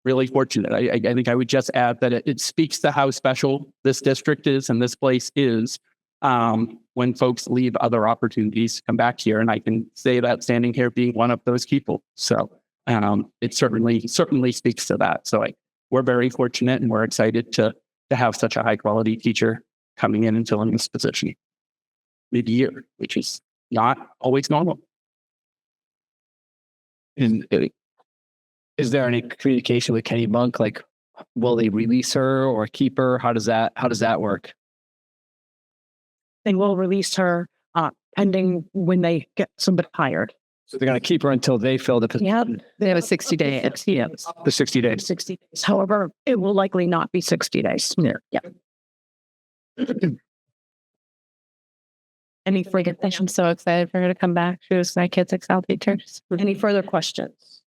really fortunate. I think I would just add that it speaks to how special this district is and this place is when folks leave other opportunities to come back here. And I can say that standing here being one of those people. So it certainly speaks to that. So we're very fortunate and we're excited to have such a high quality teacher coming in and filling this position mid-year, which is not always normal. And is there any communication with Kenny Monk? Like, will they release her or keep her? How does that work? They will release her pending when they get somebody hired. So they're going to keep her until they fill the position. Yeah, They have a 60-day. The 60 days. 60 days. However, it will likely not be 60 days. Yeah. Any further I'm questions? so excited for her to come back. She was my kid's Excel teacher. Any further questions?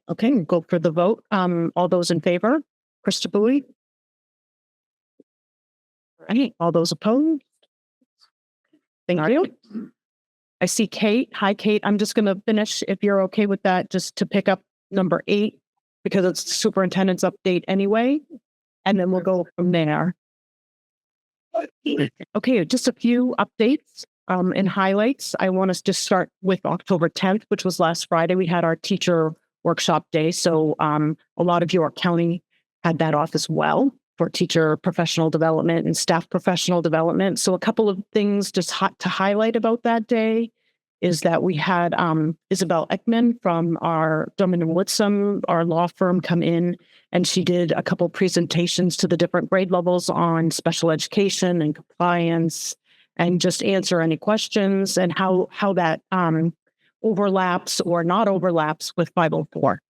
Okay, we'll go for the vote. All those in favor? Krista Bowie? All right, all those opposed? Thank you. I see Kate. Hi, Kate. I'm just going to finish, if you're okay with that, just to pick up number 8, because it's the superintendent's update anyway. And then we'll go from there. Okay, just a few updates and highlights. I want us to start with October 10th, which was last Friday. We had our teacher workshop day. So a lot of York County had that off as well for teacher professional development and staff professional development. So a couple of things just to highlight about that day is that we had Isabel Ekman from our Drummond and Woodson, our law firm, come in, and she did a couple presentations to the different grade levels on special education and compliance, and just answer any questions and how that overlaps or not overlaps with 504.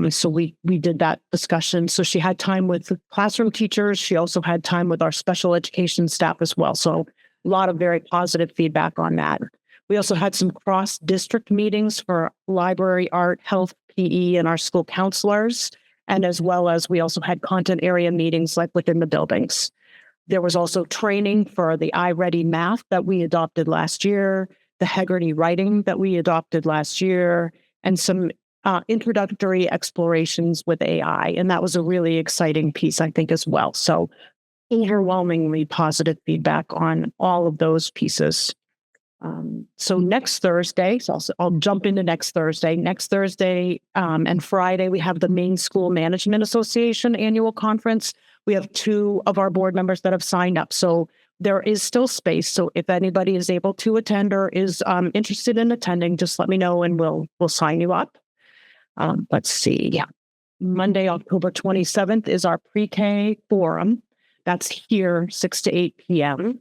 So we did that discussion. So she had time with the classroom teachers. She also had time with our special education staff as well. So a lot of very positive feedback on that. We also had some cross-district meetings for library, art, health, PE, and our school counselors. And as well as we also had content area meetings like within the buildings. There was also training for the iReady math that we adopted last year, the Heggerty writing that we adopted last year, and some introductory explorations with AI. And that was a really exciting piece, I think, as well. So overwhelmingly positive feedback on all of those pieces. So next Thursday, so I'll jump into next Thursday. Next Thursday and Friday, we have the Maine School Management Association annual conference. We have 2 of our board members that have signed up. So there is still space. So if anybody is able to attend or is interested in attending, just let me know and we'll sign you up. Let's see. Yeah. Monday, October 27th is our pre-K forum. That's here 6 to 8 p.m.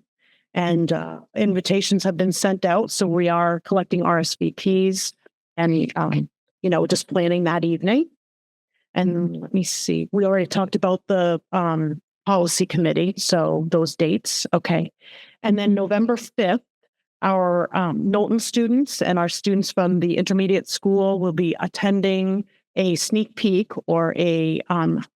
And invitations have been sent out. So we are collecting RSVPs and, just planning that evening. And let me see. We already talked about the policy committee. So those dates. Okay. And then November 5th, our Knowlton students and our students from the intermediate school will be attending a sneak peek or a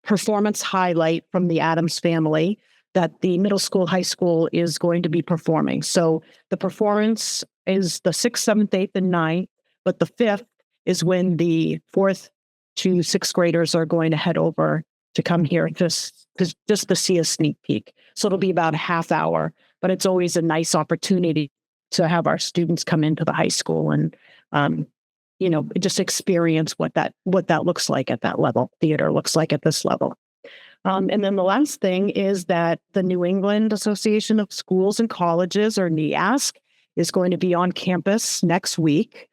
performance highlight from the Addams Family that the middle school, high school is going to be performing. So the performance is the 6th, 7th, 8th, and 9th, but the 5th is when the 4th to 6th graders are going to head over to come here just to see a sneak peek. So it'll be about a half hour, but it's always a nice opportunity to have our students come into the high school and, just experience what that looks like at that level, theater looks like at this level. And then the last thing is that the New England Association of Schools and Colleges, or NEASC, is going to be on campus next week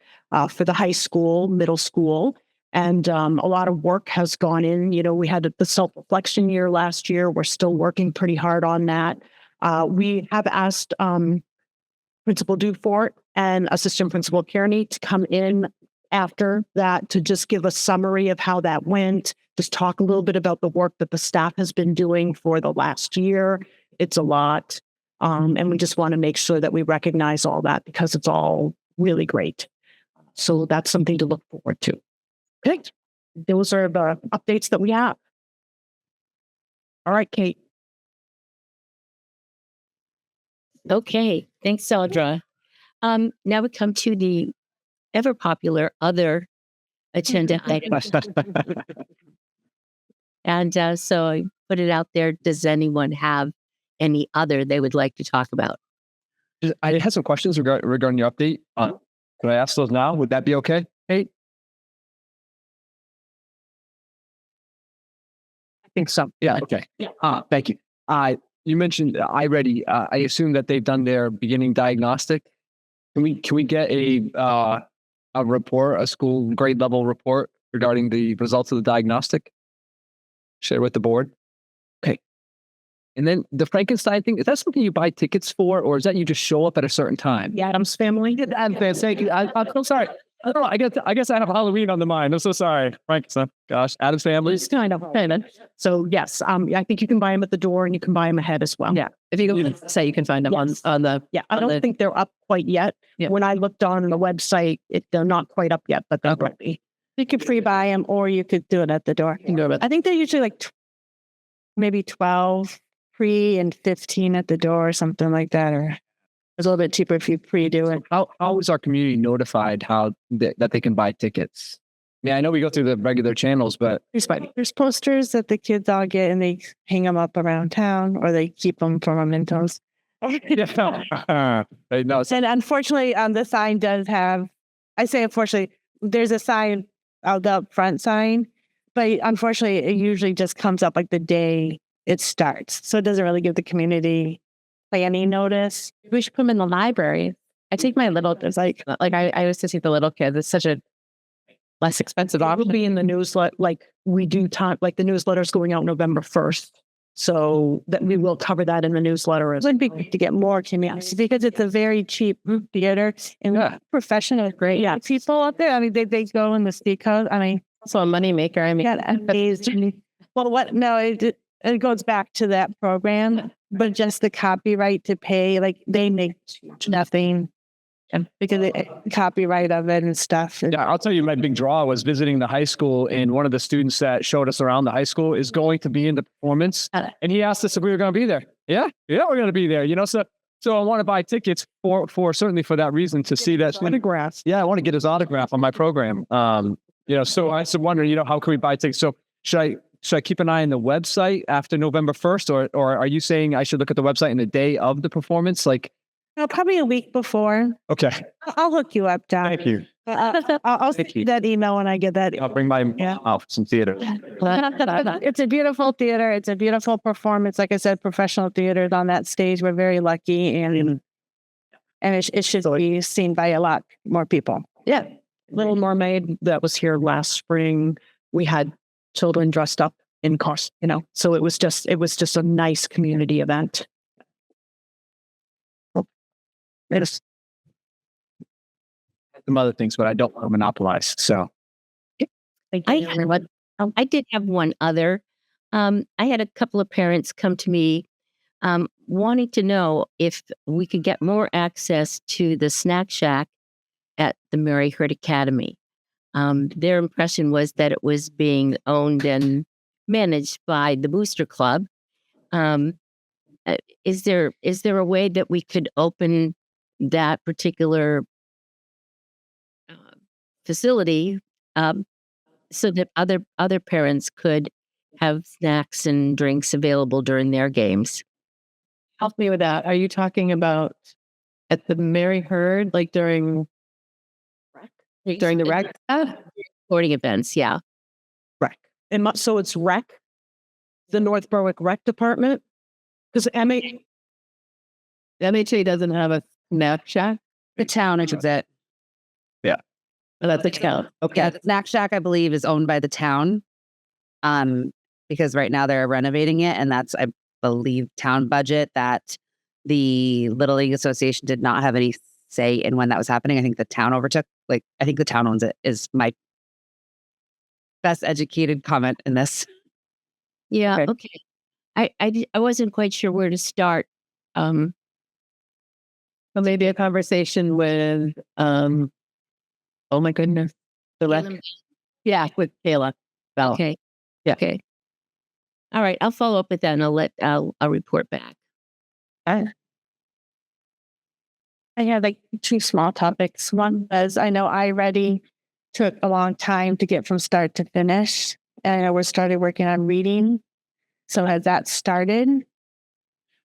for the high school, middle school. And a lot of work has gone in. We had the self-reflection year last year. We're still working pretty hard on that. We have asked Principal Dufort and Assistant Principal Kearney to come in after that to just give a summary of how that went, just talk a little bit about the work that the staff has been doing for the last year. It's a lot. And we just want to make sure that we recognize all that because it's all really great. So that's something to look forward to. Okay. Those are the updates that we have. All right, Kate. Okay, thanks, Sandra. Now we come to the ever popular other agenda item. And so I put it out there. Does anyone have any other they would like to talk about? I had some questions regarding your update. Could I ask those now? Would that be okay? Hey, I think so. yeah, okay. Thank you. You mentioned iReady. I assume that they've done their beginning diagnostic. Can we get a report, a school grade level report regarding the results of the diagnostic? Share with the board. Okay. And then the Frankenstein thing, is that something you buy tickets for, or is that you just show up at a certain time? The Adams Family. Thank you. I'm so sorry. I don't know. I guess I have Halloween on the mind. I'm so sorry. Frankenstein. Gosh, Adam's Family. It's kind of. So yes, I think you can buy them at the door and you can buy them ahead as well. Yeah. If you go to the website, you can find them Yes. on the. Yeah, I don't think they're up quite yet. Yeah. When I looked on the website, they're not quite up yet, but they'll be. You could pre-buy them or you could do it at the door. You can go about I think they're usually like maybe 12 pre and 15 at the door or something like that. Or it's a little bit cheaper if you pre-do it. How is our community notified that they can buy tickets? Yeah, I know we go through the regular channels, but There's posters that the kids all get and they hang them up around town or they keep them for mementos. yeah. No, And unfortunately, the sign does have, I say unfortunately, there's a sign out the front sign, but unfortunately, it usually just comes up like the day it starts. So it doesn't really give the community planning notice. We should put them in the library. I take my little, it's like I used to see the little kids. It's such a less expensive It will option. be in the newsletter, like we do time, like the newsletter's going out November 1st. So that we will cover that in the newsletter It as would be great to get more community because it's a very cheap theater and professional, great people up there. I mean, they go in the speak code. I mean, Also a moneymaker. I mean, yeah, amazing. Well, no, it goes back to that program, but just the copyright to pay, like they make nothing because the copyright of it and stuff. yeah, I'll tell you, my big draw was visiting the high school, and one of the students that showed us around the high school is going to be in the performance, and he asked us if we were going to be there. Yeah, we're going to be there. So I want to buy tickets for certainly for that reason to see that autographs. Yeah, I want to get his autograph on my program. So I was wondering, how can we buy tickets? So should I keep an eye on the website after November 1st, or are you saying I should look at the website in the day of the performance? Like, No, probably a week before. okay, I'll hook you up, Don. thank you. I'll send you that email when I get that. I'll bring my Yeah. out for some theater. It's a beautiful theater. It's a beautiful performance. Like I said, professional theaters on that stage. We're very lucky, and it should be seen by a lot more people. Yeah. Little Mermaid that was here last spring. We had children dressed up in costume, so it was just a nice community event. It is. Some other things, but I don't want to monopolize. So I did have one other. I had a couple of parents come to me wanting to know if we could get more access to the snack shack at the Mary Hurt Academy. Their impression was that it was being owned and managed by the Booster Club. Is there a way that we could open that particular facility so that other parents could have snacks and drinks available during their games. Help me with that. Are you talking about at the Mary Herd, like during the rec? Sporting events, yeah. Rec. So it's rec, the North Berwick Rec Department? Because MHA doesn't have a snack shack. The town is it. Oh, that's the town. Okay. Yeah, the snack shack, I believe, is owned by the town. Because right now they're renovating it, and that's, I believe, town budget that the Little League Association did not have any say in when that was happening. I think the town overtook. Like, I think the town owns it. Is my best educated comment in this. Yeah, Okay. okay. I wasn't quite sure where to start. Well, maybe a conversation with, oh my goodness, the rec. Yeah, with Kayla. Bell. Okay. Yeah. Okay. All right. I'll follow up with that and I'll report back. I had like two small topics. One was I know iReady took a long time to get from start to finish. And I know we're started working on reading. So has that started?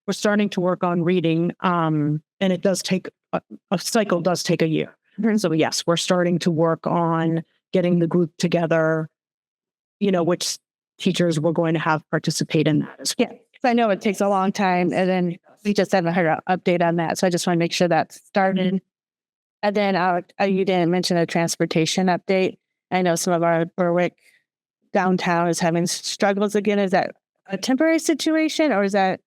We're starting to work on reading. And it does take, a cycle does take a year. So yes, we're starting to work on getting the group together, which teachers we're going to have participate in that as well. Yeah. I know it takes a long time, and then we just haven't heard an update on that. So I just want to make sure that's started. And then you didn't mention a transportation update. I know some of our Berwick downtown is having struggles again. Is that a temporary situation, or is that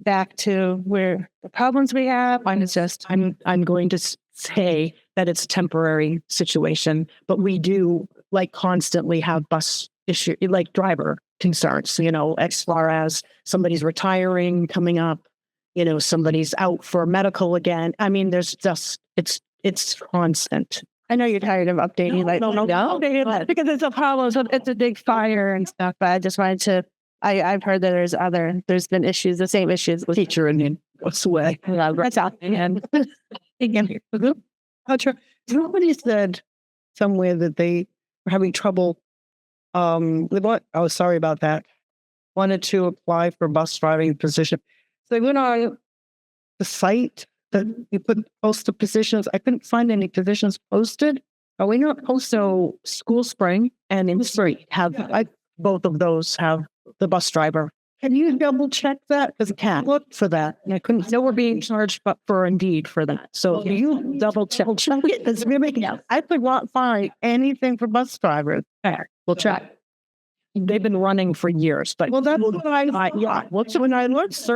back to where the problems we have? Mine is just, I'm going to say that it's a temporary situation, but we do constantly have bus issue, driver concerns, as far as somebody's retiring, coming up, somebody's out for medical again. I mean, there's just, it's constant. I know you're tired of updating, No. because it's a problem. So it's a big fire and stuff. But I just wanted to. I've heard that there's been issues, the same issues with Teacher and what's the way? that's out. And again, Somebody said somewhere that they were having trouble. Sorry about that. Wanted to apply for bus driving position. So they went on the site that you post the positions. I couldn't find any positions posted. Are we not posted? So School Spring and In Spring both of those have the bus driver. Can you double check that? Because I can't look for that. And I couldn't. No, we're being charged but for Indeed for that. So Can you double check it? Because I could not find anything for bus drivers. we'll check. They've been running for years, but Well, that's what I when I looked,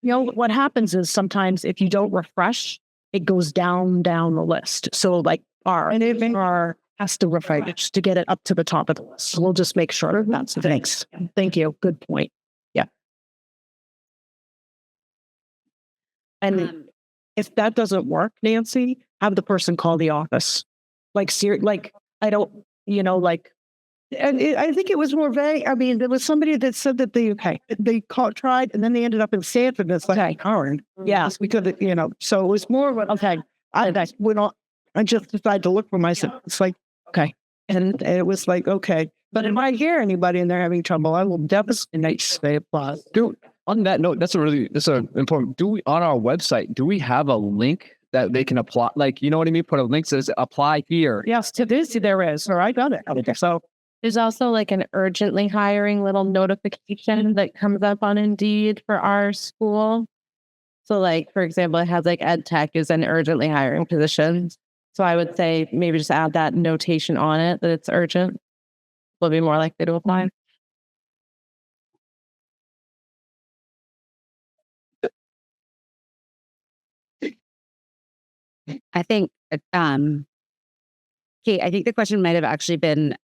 what happens is sometimes if you don't refresh, it goes down the list. So our has to refresh to get it up to the top of the list. So we'll just make sure that's thanks. Thank you. Good point. Yeah. And if that doesn't work, Nancy, have the person call the office. I don't, And I think it was more vague. I mean, there was somebody that said that they tried, and then they ended up in Sanford. It's like Karen, yes, because so it was more of a, okay. I just decided to look for myself. It's like Okay. and it was like okay. But if I hear anybody and they're having trouble, I will definitely say applause. On that note, that's an important. On our website, do we have a link that they can apply? You know what I mean? Put a link that says apply here. Yes, to this there is. Or I got it. So There's also an urgently hiring little notification that comes up on Indeed for our school. So for example, it has ed tech is an urgently hiring position. So I would say maybe just add that notation on it that it's urgent. We'll be more likely to apply. I think, Kate, I think the question might have actually been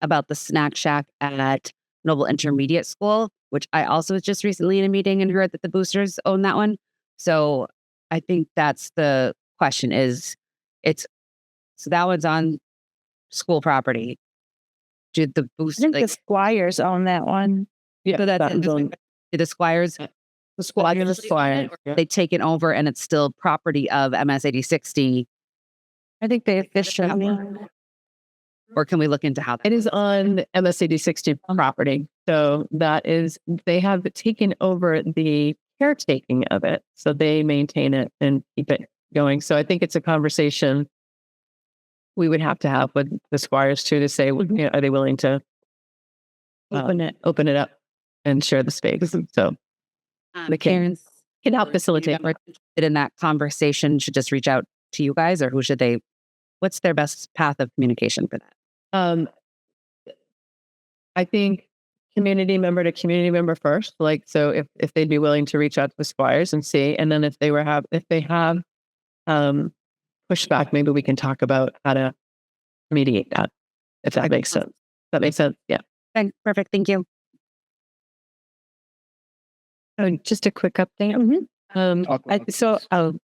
about the snack shack at Noble Intermediate School, which I also was just recently in a meeting and heard that the boosters own that one. So I think that's the question so that one's on school property. Did the I booster, think the Squires own that one. yeah, so that's that's on the Squires, the Squire. they take it over and it's still property of MS 8060. I think they officially. or can we look into how that? It is on MSCD 60 property. So they have taken over the caretaking of it. So they maintain it and keep it going. So I think it's a conversation we would have to have with the Squires too, to say, you know, are they willing to open it up and share the space? So the Parents can help facilitate. in that conversation should just reach out to you guys, or who should they? What's their best path of communication for that? I think community member to community member first. Like, so if they'd be willing to reach out to the Squires and see, and then if they have pushback, maybe we can talk about how to mediate that. If that makes sense. That makes sense. Yeah. Okay, perfect. Thank you. Oh, just a quick update.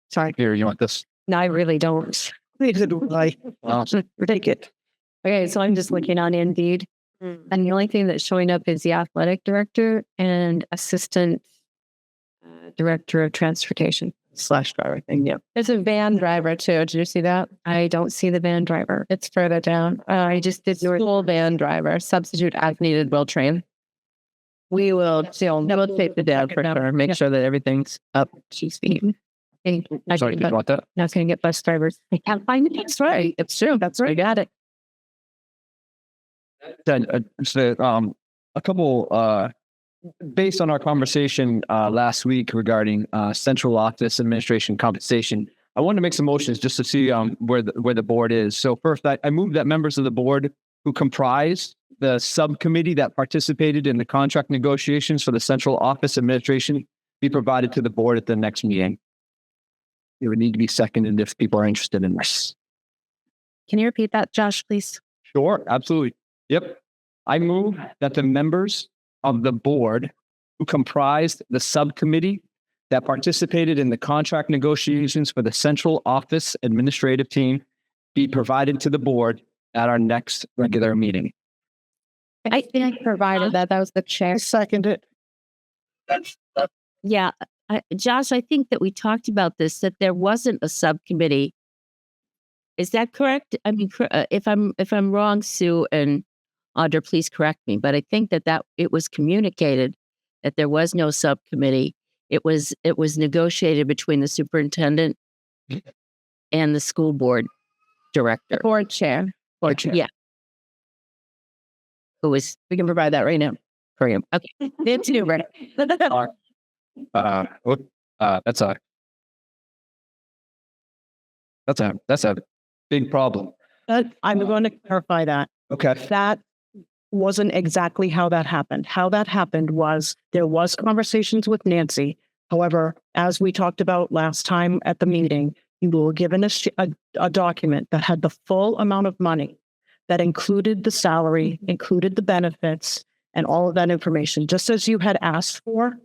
Sorry. Here, you want this? No, I really don't. Neither do I. Well, Take it. Okay, so I'm just looking on Indeed, and the only thing that's showing up is the athletic director and assistant director of transportation / driver thing. Yeah, There's a van driver too. Did you see that? I don't see the van driver. It's further down. I just did School van driver, substitute as needed, will train. We will we'll tape it down for sure. Make sure that everything's up to speed. sorry, did you want that? Not going to get bus drivers. I can't find it. That's right. It's true. That's right. You got it. Then, a couple, based on our conversation last week regarding central office administration compensation, I wanted to make some motions just to see where the board is. So first, I moved that members of the board who comprise the subcommittee that participated in the contract negotiations for the central office administration be provided to the board at the next meeting. It would need to be seconded if people are interested in this. Can you repeat that, Josh, please? Sure, absolutely. Yep. I move that the members of the board who comprised the subcommittee that participated in the contract negotiations for the central office administrative team be provided to the board at our next regular meeting. I think I provided that. That was the chair. Second it. Yeah, Josh, I think that we talked about this, that there wasn't a subcommittee. Is that correct? I mean, if I'm wrong, Sue and Audra, please correct me. But I think that it was communicated that there was no subcommittee. It was negotiated between the superintendent and the school board director. Board chair. Board chair. Yeah. We can provide that right now for you. Okay. It's new, right? That's a big problem. I'm going to clarify that. Okay. That wasn't exactly how that happened. How that happened was there was conversations with Nancy. However, as we talked about last time at the meeting, you were given a document that had the full amount of money that included the salary, included the benefits, and all of that information, just as you had asked for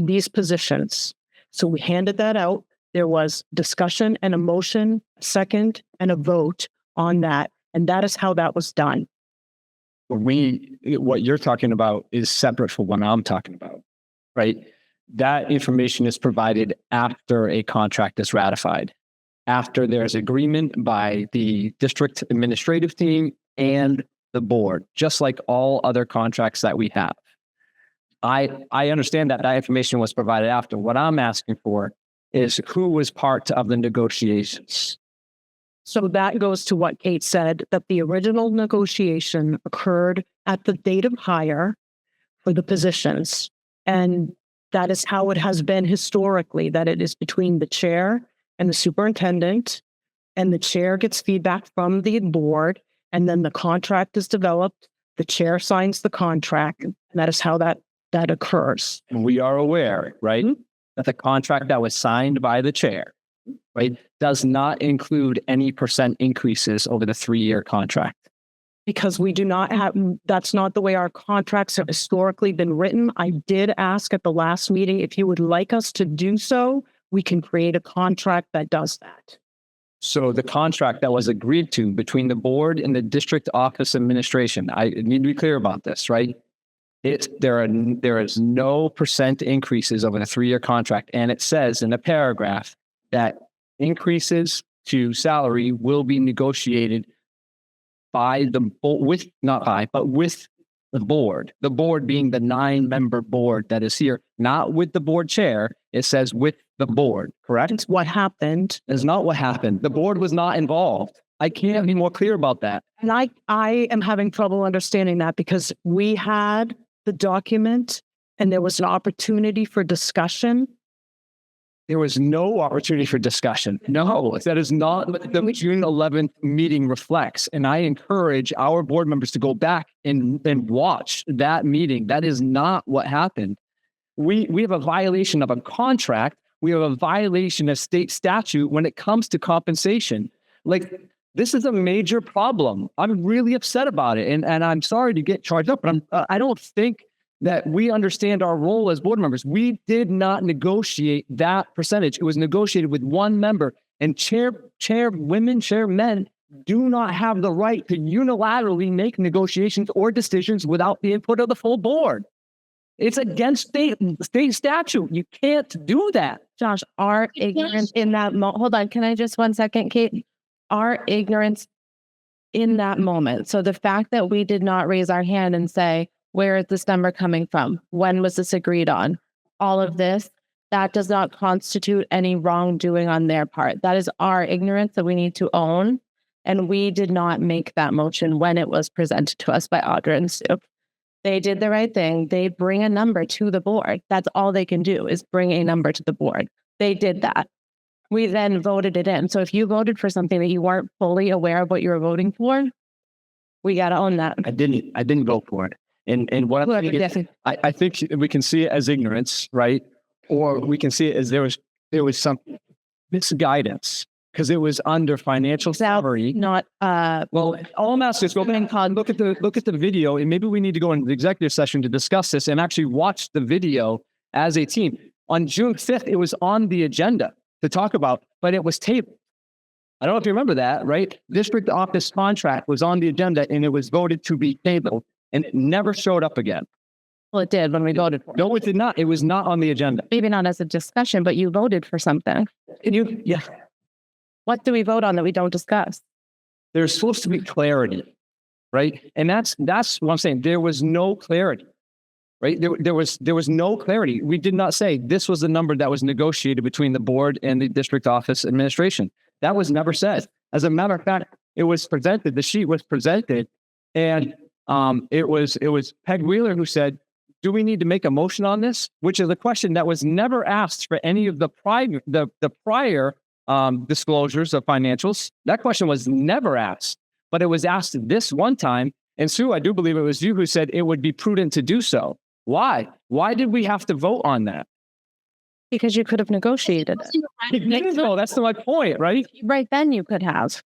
these positions. So we handed that out. There was discussion and a motion, a second, and a vote on that. And that is how that was done. What you're talking about is separate from what I'm talking about, right? That information is provided after a contract is ratified, after there's agreement by the district administrative team and the board, just like all other contracts that we have. I understand that information was provided after. What I'm asking for is who was part of the negotiations. So that goes to what Kate said, that the original negotiation occurred at the date of hire for the positions. And that is how it has been historically, that it is between the chair and the superintendent, and the chair gets feedback from the board, and then the contract is developed. The chair signs the contract, and that is how that occurs. And we are aware, right, that the contract that was signed by the chair, right, does not include any percent increases over the 3-year contract. Because we do not have, that's not the way our contracts have historically been written. I did ask at the last meeting if you would like us to do so, we can create a contract that does that. So the contract that was agreed to between the board and the district office administration, I need to be clear about this, right? There is no percent increases over the 3-year contract. And it says in a paragraph that increases to salary will be negotiated by the board, with the board being the 9-member board that is here, not with the board chair. It says with the board, correct? It's what happened. Is not what happened. The board was not involved. I can't be more clear about that. And I am having trouble understanding that because we had the document and there was an opportunity for discussion. There was no opportunity for discussion. No, that is not what the June 11th meeting reflects. And I encourage our board members to go back and watch that meeting. That is not what happened. We have a violation of a contract. We have a violation of state statute when it comes to compensation. Like, this is a major problem. I'm really upset about it. And I'm sorry to get charged up, but I don't think that we understand our role as board members. We did not negotiate that percentage. It was negotiated with one member, and chairwomen, chairmen do not have the right to unilaterally make negotiations or decisions without the input of the full board. It's against state statute. You can't do that. Josh, our ignorance in that hold on, can I just 1 second, Kate? Our ignorance in that moment. So the fact that we did not raise our hand and say, where is this number coming from? When was this agreed on? All of this, that does not constitute any wrongdoing on their part. That is our ignorance that we need to own. And we did not make that motion when it was presented to us by Audra and Sue. They did the right thing. They bring a number to the board. That's all they can do is bring a number to the board. They did that. We then voted it in. So if you voted for something that you weren't fully aware of what you were voting for, we got to own that. I didn't vote for it. And what I think is, I think we can see it as ignorance, right? Or we can see it as there was some misguidance because it was under financial summary. Not Well, all I'm asking is go back and look at the video, and maybe we need to go into the executive session to discuss this and actually watch the video as a team. On June 5th, it was on the agenda to talk about, but it was tabled. I don't know if you remember that, right? District office contract was on the agenda and it was voted to be tabled, and it never showed up again. well, it did when we voted for it. No, it did not. It was not on the agenda. Maybe not as a discussion, but you voted for something. And yeah, What do we vote on that we don't discuss? there's supposed to be clarity, right? And that's what I'm saying. There was no clarity, right? There was no clarity. We did not say this was the number that was negotiated between the board and the district office administration. That was never said. As a matter of fact, it was presented. The sheet was presented, and it was Peg Wheeler who said, "Do we need to make a motion on this?" Which is a question that was never asked for any of the prior disclosures of financials. That question was never asked, but it was asked this one time. And Sue, I do believe it was you who said it would be prudent to do so. Why? Why did we have to vote on that? Because you could have negotiated it. No, that's my point, right? Right then you could have.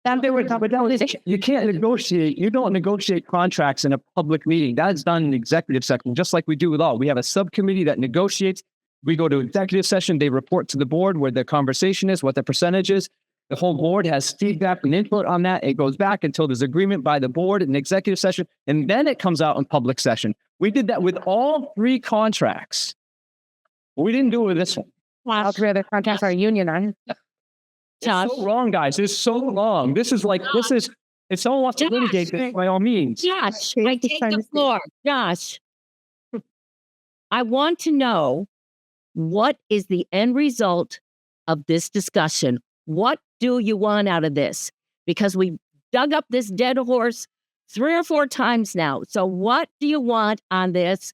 You can't negotiate. You don't negotiate contracts in a public meeting. That's done in the executive session, just like we do with all. We have a subcommittee that negotiates. We go to executive session. They report to the board where the conversation is, what the percentage is. The whole board has feedback and input on that. It goes back until there's agreement by the board in executive session, and then it comes out in public session. We did that with all three contracts. We didn't do it with this one. All three other contracts are unionized. It's so wrong, guys. It's so wrong. If someone wants to litigate this, by all means. Josh, I take the floor. Josh, I want to know, what is the end result of this discussion? What do you want out of this? Because we dug up this dead horse 3 or 4 times now. So what do you want on this?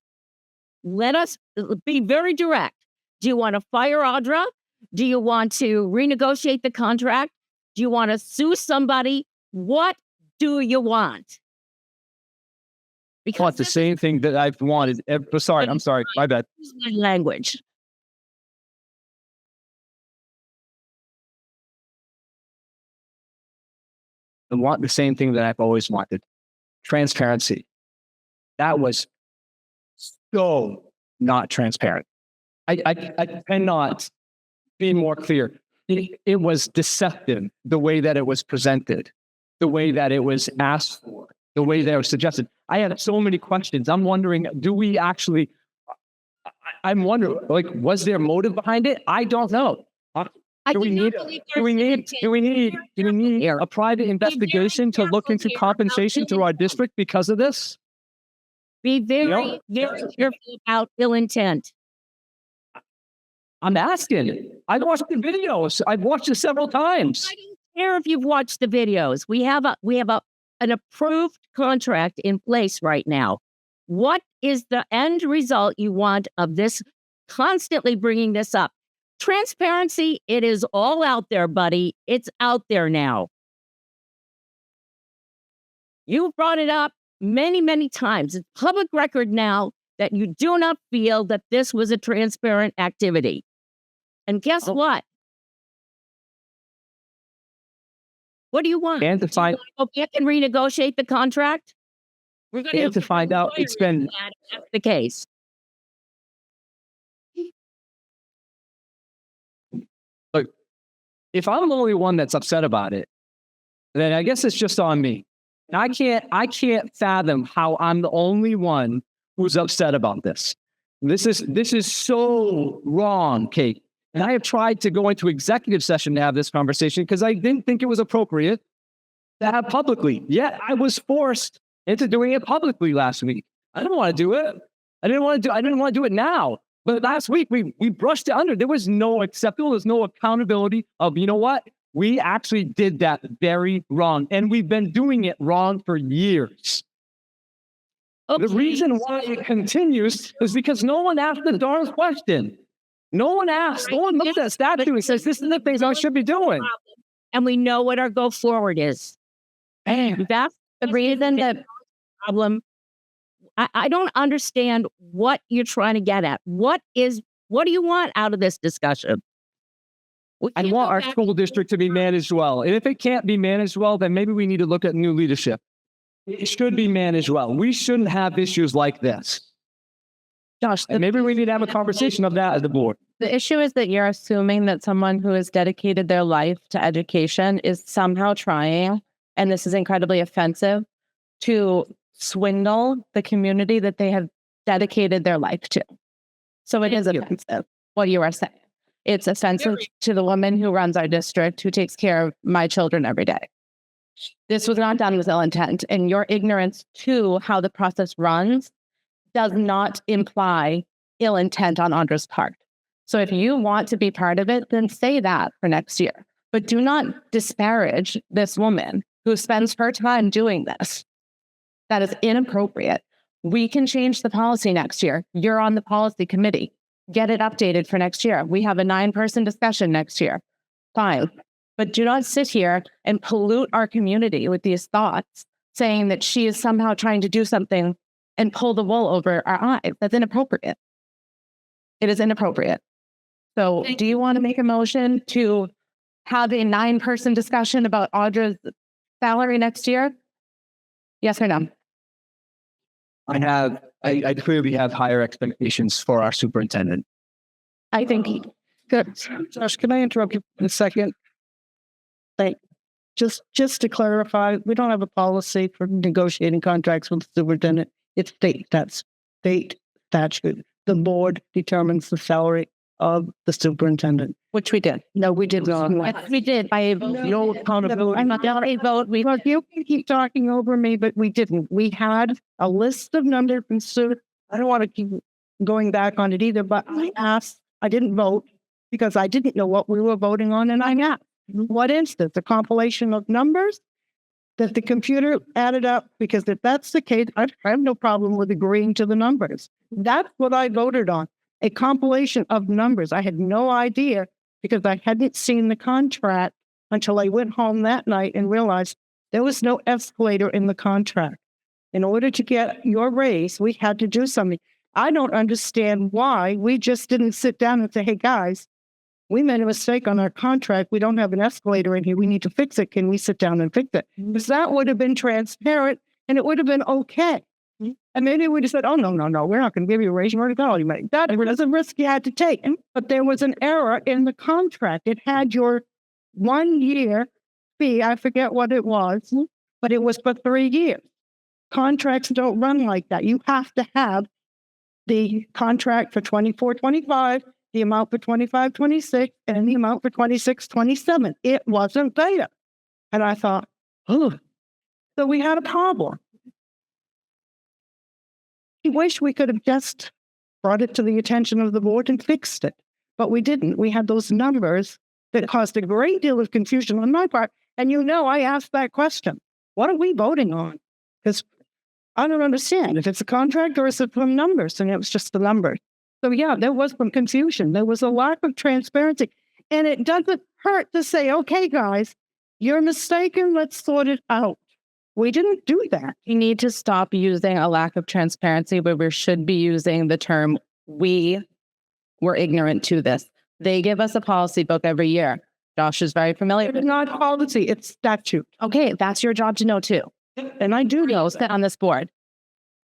Let us be very direct. Do you want to fire Audra? Do you want to renegotiate the contract? Do you want to sue somebody? What do you want? I want the same thing that I've wanted. I'm sorry. My bad. Use my language. I want the same thing that I've always wanted. Transparency. That was so not transparent. I cannot be more clear. It was deceptive, the way that it was presented, the way that it was asked for, the way that it was suggested. I had so many questions. I'm wondering, I'm wondering, was there motive behind it? I don't know. I Do we do not need, believe do we there's need, do we need, do we need Here. a private investigation to look careful into here about compensation through our ill intent. district because of this? Be very, know- very careful about ill intent. I'm asking. I've watched the videos. I've watched it several times. I don't care if you've watched the videos. We have an approved contract in place right now. What is the end result you want of this? Constantly bringing this up. Transparency, it is all out there, buddy. It's out there now. You brought it up many, many times. It's public record now that you do not feel that this was a transparent activity. And guess what? What do you want? And to find, Go back and renegotiate the contract? We're going and to find out it's been, if that's the case. if I'm the only one that's upset about it, then I guess it's just on me. And I can't fathom how I'm the only one who's upset about this. This is so wrong, Kate. And I have tried to go into executive session to have this conversation because I didn't think it was appropriate to have publicly. Yet I was forced into doing it publicly last week. I didn't want to do it. I didn't want to do it now. But last week we brushed it under. There was no acceptable, there's no accountability of, you know what? We actually did that very wrong. And we've been doing it wrong for years. Okay. The reason why it continues is because no one asked the darn question. No one asked. No one looked at statute and says, this is the things I should be doing. And we know what our go forward is. Man, That's the reason that problem. I don't understand what you're trying to get at. What do you want out of this discussion? We I can't want go our back school district to be managed well. And if it can't be managed well, then maybe we need to look at new leadership. It should be managed well. We shouldn't have issues like this. Josh, And maybe we need to have a conversation of that as the board. the issue is that you're assuming that someone who has dedicated their life to education is somehow trying, and this is incredibly offensive, to swindle the community that they have dedicated their life to. So it is offensive, what you are saying. It's offensive to the woman who runs our district, who takes care of my children every day. This was not done with ill intent, and your ignorance to how the process runs does not imply ill intent on Audra's part. So if you want to be part of it, then say that for next year. But do not disparage this woman who spends her time doing this. That is inappropriate. We can change the policy next year. You're on the policy committee. Get it updated for next year. We have a 9-person discussion next year. Fine. But do not sit here and pollute our community with these thoughts, saying that she is somehow trying to do something and pull the wool over our eyes. That's inappropriate. It is inappropriate. So do you want to make a motion to have a 9-person discussion about Audra's salary next year? Yes or no? I clearly have higher expectations for our superintendent. I think Josh, can I interrupt you for a second? Just to clarify, we don't have a policy for negotiating contracts with the superintendent. It's that's state statute. The board determines the salary of the superintendent. which we did. No, we did not. Yes, we did by a vote. No accountability. I'm not down a vote. We Look, you can keep talking over me, but we didn't. We had a list of numbers and so I don't want to keep going back on it either, but I asked, I didn't vote because I didn't know what we were voting on and I asked, what is this? A compilation of numbers that the computer added up? Because if that's the case, I have no problem with agreeing to the numbers. That's what I voted on. A compilation of numbers. I had no idea because I hadn't seen the contract until I went home that night and realized there was no escalator in the contract. In order to get your raise, we had to do something. I don't understand why we just didn't sit down and say, hey, guys, we made a mistake on our contract. We don't have an escalator in here. We need to fix it. Can we sit down and fix it? Because that would have been transparent and it would have been okay. And maybe we just said, oh, no, we're not going to give you a raise. You're already got all you make. That was a risk you had to take. But there was an error in the contract. It had your 1 year fee. I forget what it was, but it was for 3 years. Contracts don't run like that. You have to have the contract for 24, 25 the amount for 25, 26, and the amount for 26, 27. It wasn't there. And I thought, oh, so we had a problem. I wish we could have just brought it to the attention of the board and fixed it, but we didn't. We had those numbers that caused a great deal of confusion on my part. And I asked that question. What are we voting on? Because I don't understand if it's a contract or is it from numbers, and it was just the numbers. So yeah, there was some confusion. There was a lack of transparency, and it doesn't hurt to say, okay, guys, you're mistaken. Let's sort it out. We didn't do that. You need to stop using a lack of transparency where we should be using the term, we were ignorant to this. They give us a policy book every year. Josh is very familiar. It's not policy, it's statute. Okay, that's your job to know too. And I do know Sit on this board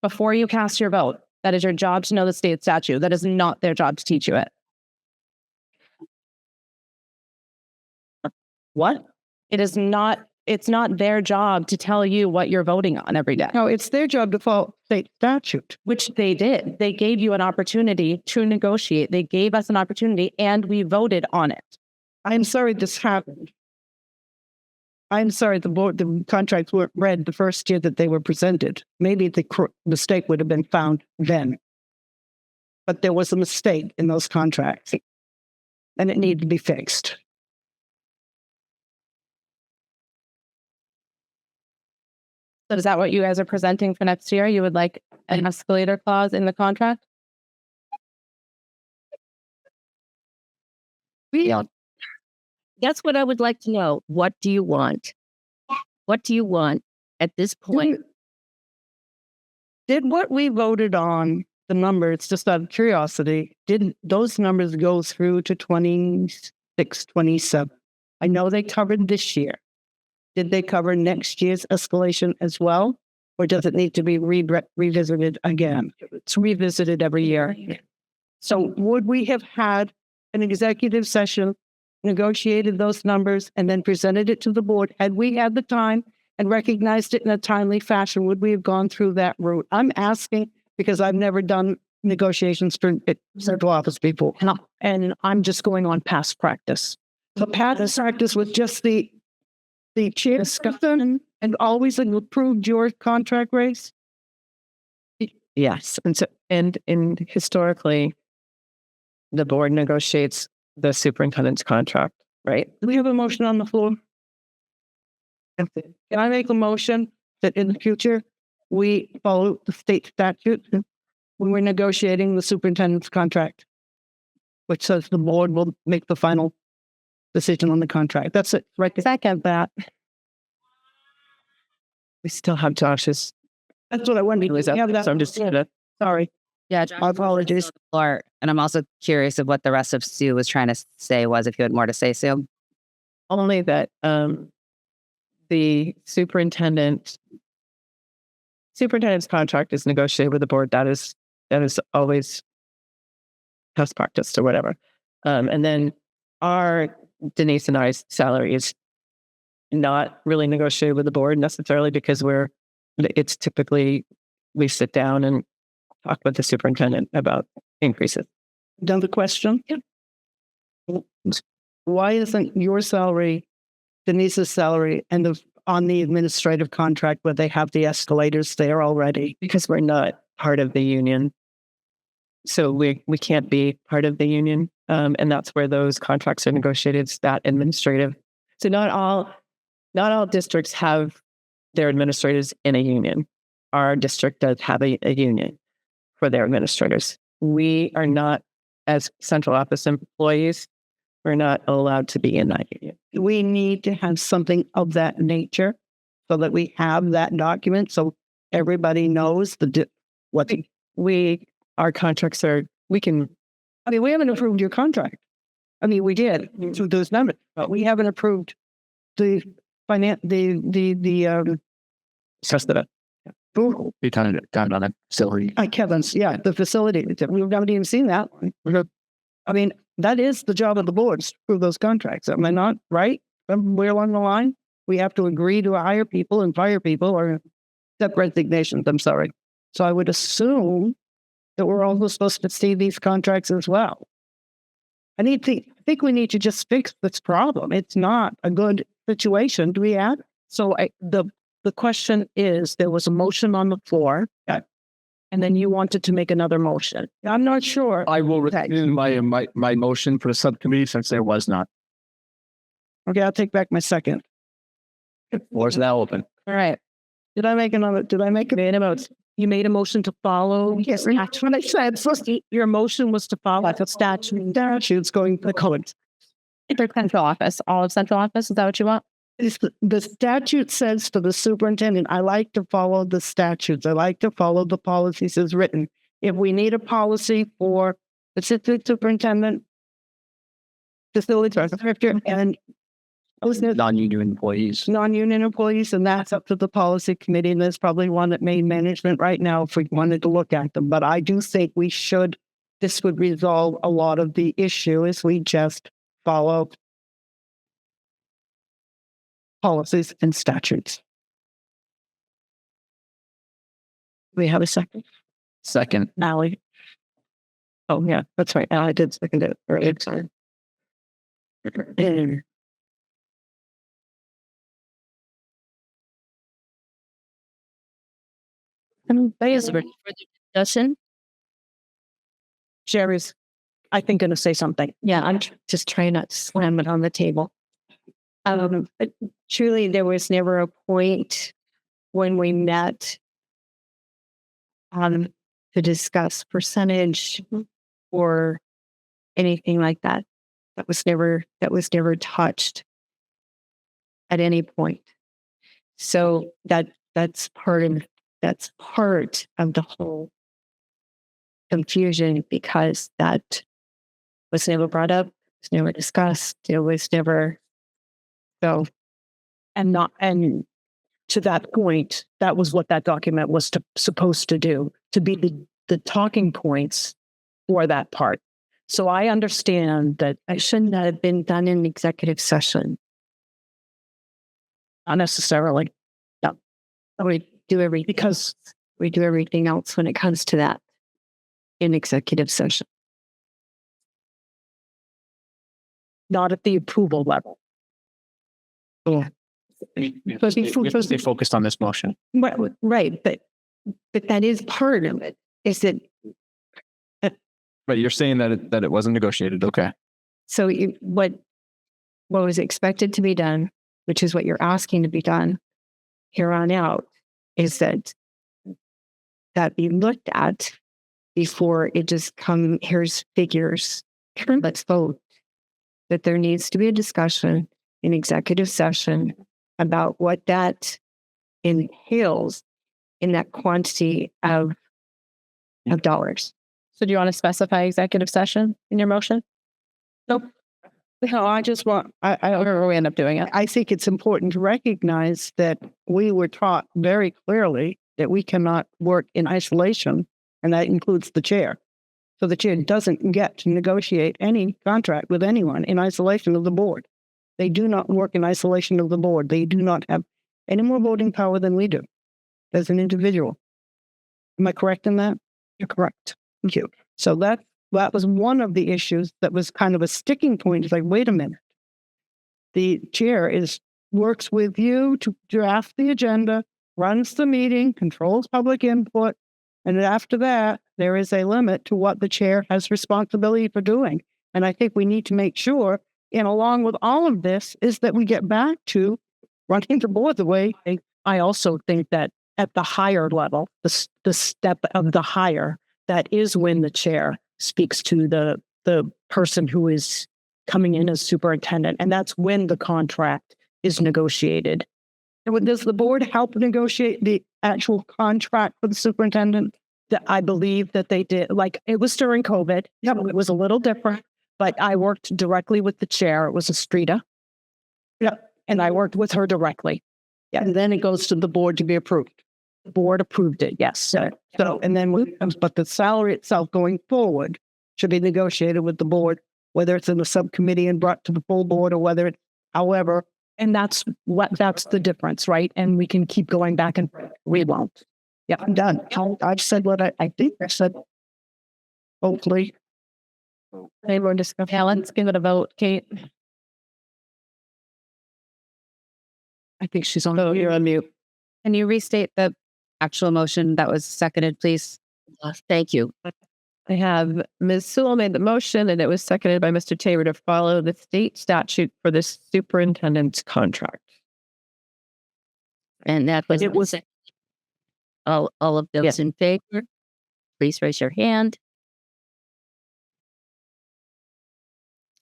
before you cast your vote. That is your job to know the state statute. That is not their job to teach you it. what? It's not their job to tell you what you're voting on every day, No, it's their job to follow state statute. which they did. They gave you an opportunity to negotiate. They gave us an opportunity and we voted on it. I'm sorry this happened. I'm sorry the contracts weren't read the first year that they were presented. Maybe the mistake would have been found then. But there was a mistake in those contracts, and it needed to be fixed. So is that what you guys are presenting for next year? You would like an escalator clause in the contract? That's what I would like to know. What do you want? What do you want at this point? Did what we voted on, the numbers, just out of curiosity, did those numbers go through to 26, 27? I know they covered this year. Did they cover next year's escalation as well? Or does it need to be revisited again? It's revisited every year. So would we have had an executive session, negotiated those numbers, and then presented it to the board? Had we had the time and recognized it in a timely fashion, would we have gone through that route? I'm asking because I've never done negotiations for central office people. And I'm just going on past practice. So past practice was just the chair discussion and always approved your contract raise? Yes. And historically, the board negotiates the superintendent's contract, right? Do we have a motion on the floor? Can I make a motion that in the future, we follow the state statute when we're negotiating the superintendent's contract, which says the board will make the final decision on the contract? That's it, right? Second that. We still have Josh's. That's what I wanted. So I'm just gonna. Sorry. Yeah, My apologies. And I'm also curious of what the rest of Sue was trying to say was, if you had more to say, Sue. Only that the superintendent's contract is negotiated with the board. That is always past practice or whatever. And then Denise and I's salary is not really negotiated with the board necessarily because it's typically we sit down and talk with the superintendent about increases. Another question? Why isn't your salary, Denise's salary, and on the administrative contract where they have the escalators there already? Because we're not part of the union. So we can't be part of the union. And that's where those contracts are negotiated. It's that administrative. So not all districts have their administrators in a union. Our district does have a union for their administrators. We are not, as central office employees, we're not allowed to be in that union. We need to have something of that nature so that we have that document so everybody knows Our contracts are, we haven't approved your contract. We did through those numbers, but we haven't approved the Discuss that. Be kind of down on that facility. Kevin's, the facility. We haven't even seen that one. That is the job of the boards to approve those contracts. Am I not right? We're along the line. We have to agree to hire people and fire people or accept resignations. I'm sorry. So I would assume that we're also supposed to see these contracts as well. I think we need to just fix this problem. It's not a good situation. Do we add? So the question is, there was a motion on the floor. Yeah. And then you wanted to make another motion. I'm not sure. I will rescind my motion for the subcommittee since there was not. Okay, I'll take back my second. Floor is now open. All right. Did I make it? Made a motion. You made a motion to follow. Yes, that's what I said. Your motion was to follow the statute. Statutes going to the code. For central office, all of central office. Is that what you want? The statute says for the superintendent, I like to follow the statutes. I like to follow the policies as written. If we need a policy for assistant superintendent, facility director, and Non-union employees. non-union employees, and that's up to the policy committee. And there's probably one at main management right now if we wanted to look at them. But I do think this would resolve a lot of the issue if we just follow policies and statutes. We have a second. Second. Ally. Oh, yeah, that's right. Ally did second it earlier. Sorry. Is there any further discussion? Jerry's, I think, going to say something. Yeah, I'm just trying not to slam it on the table. But truly, there was never a point when we met to discuss percentage or anything like that. That was never touched at any point. So that's part of the whole confusion, because that was never brought up, was never discussed, it was never so. And to that point, that was what that document was supposed to do, to be the talking points for that part. So I understand that It shouldn't have been done in executive session. not necessarily, We do everything because we do everything else when it comes to that in executive session. not at the approval level. We stay focused on this motion. Right, but that is part of it. Is it But you're saying that it wasn't negotiated. Okay. so? What was expected to be done, which is what you're asking to be done here on out, is that be looked at before it just come. Here's figures. Let's vote. That there needs to be a discussion in executive session about what that entails in that quantity of dollars. So do you want to specify executive session in your motion? No, I just want, Or we end up doing it? I think it's important to recognize that we were taught very clearly that we cannot work in isolation, and that includes the chair. So the chair doesn't get to negotiate any contract with anyone in isolation of the board. They do not work in isolation of the board. They do not have any more voting power than we do as an individual. Am I correct in that? You're correct. Thank you. So that was one of the issues that was kind of a sticking point. It's like, wait a minute. The chair works with you to draft the agenda, runs the meeting, controls public input, and after that, there is a limit to what the chair has responsibility for doing. And I think we need to make sure, and along with all of this, is that we get back running the board the way. I also think that at the higher level, the step of the higher, that is when the chair speaks to the person who is coming in as superintendent. And that's when the contract is negotiated. And does the board help negotiate the actual contract for the superintendent? That I believe that they did. Like, it was during COVID. Yeah, it was a little different, but I worked directly with the chair. It was Estrida. Yeah. And I worked with her directly. Yeah. And then it goes to the board to be approved. The board approved it. Yes. So, and then but the salary itself going forward should be negotiated with the board, whether it's in the subcommittee and brought to the full board, or whether it's however. And that's the difference, right? And we can keep going back and forth. We won't. Yeah, I'm done. I've said what I think I said. Hopefully. Any more discussion? Yeah, let's give it a vote. Kate? I think she's on. Oh, you're on mute. Can you restate the actual motion that was seconded, please? Thank you. I have Ms. Sewell made the motion and it was seconded by Mr. Tabor to follow the state statute for the superintendent's contract. And that was, It was- all of those in favor, please raise your hand.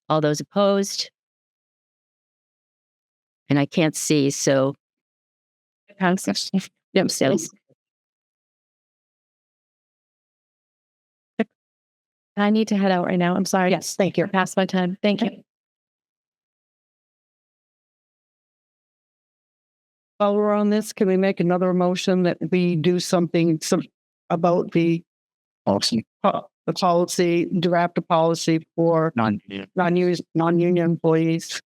All those opposed? And I can't see, so. Yep, so I need to head out right now. I'm sorry. Yes, thank you. Past my time. Thank you. While we're on this, can we make another motion that we do something about the Policy. the policy, draft a policy for Non-union. non-union employees?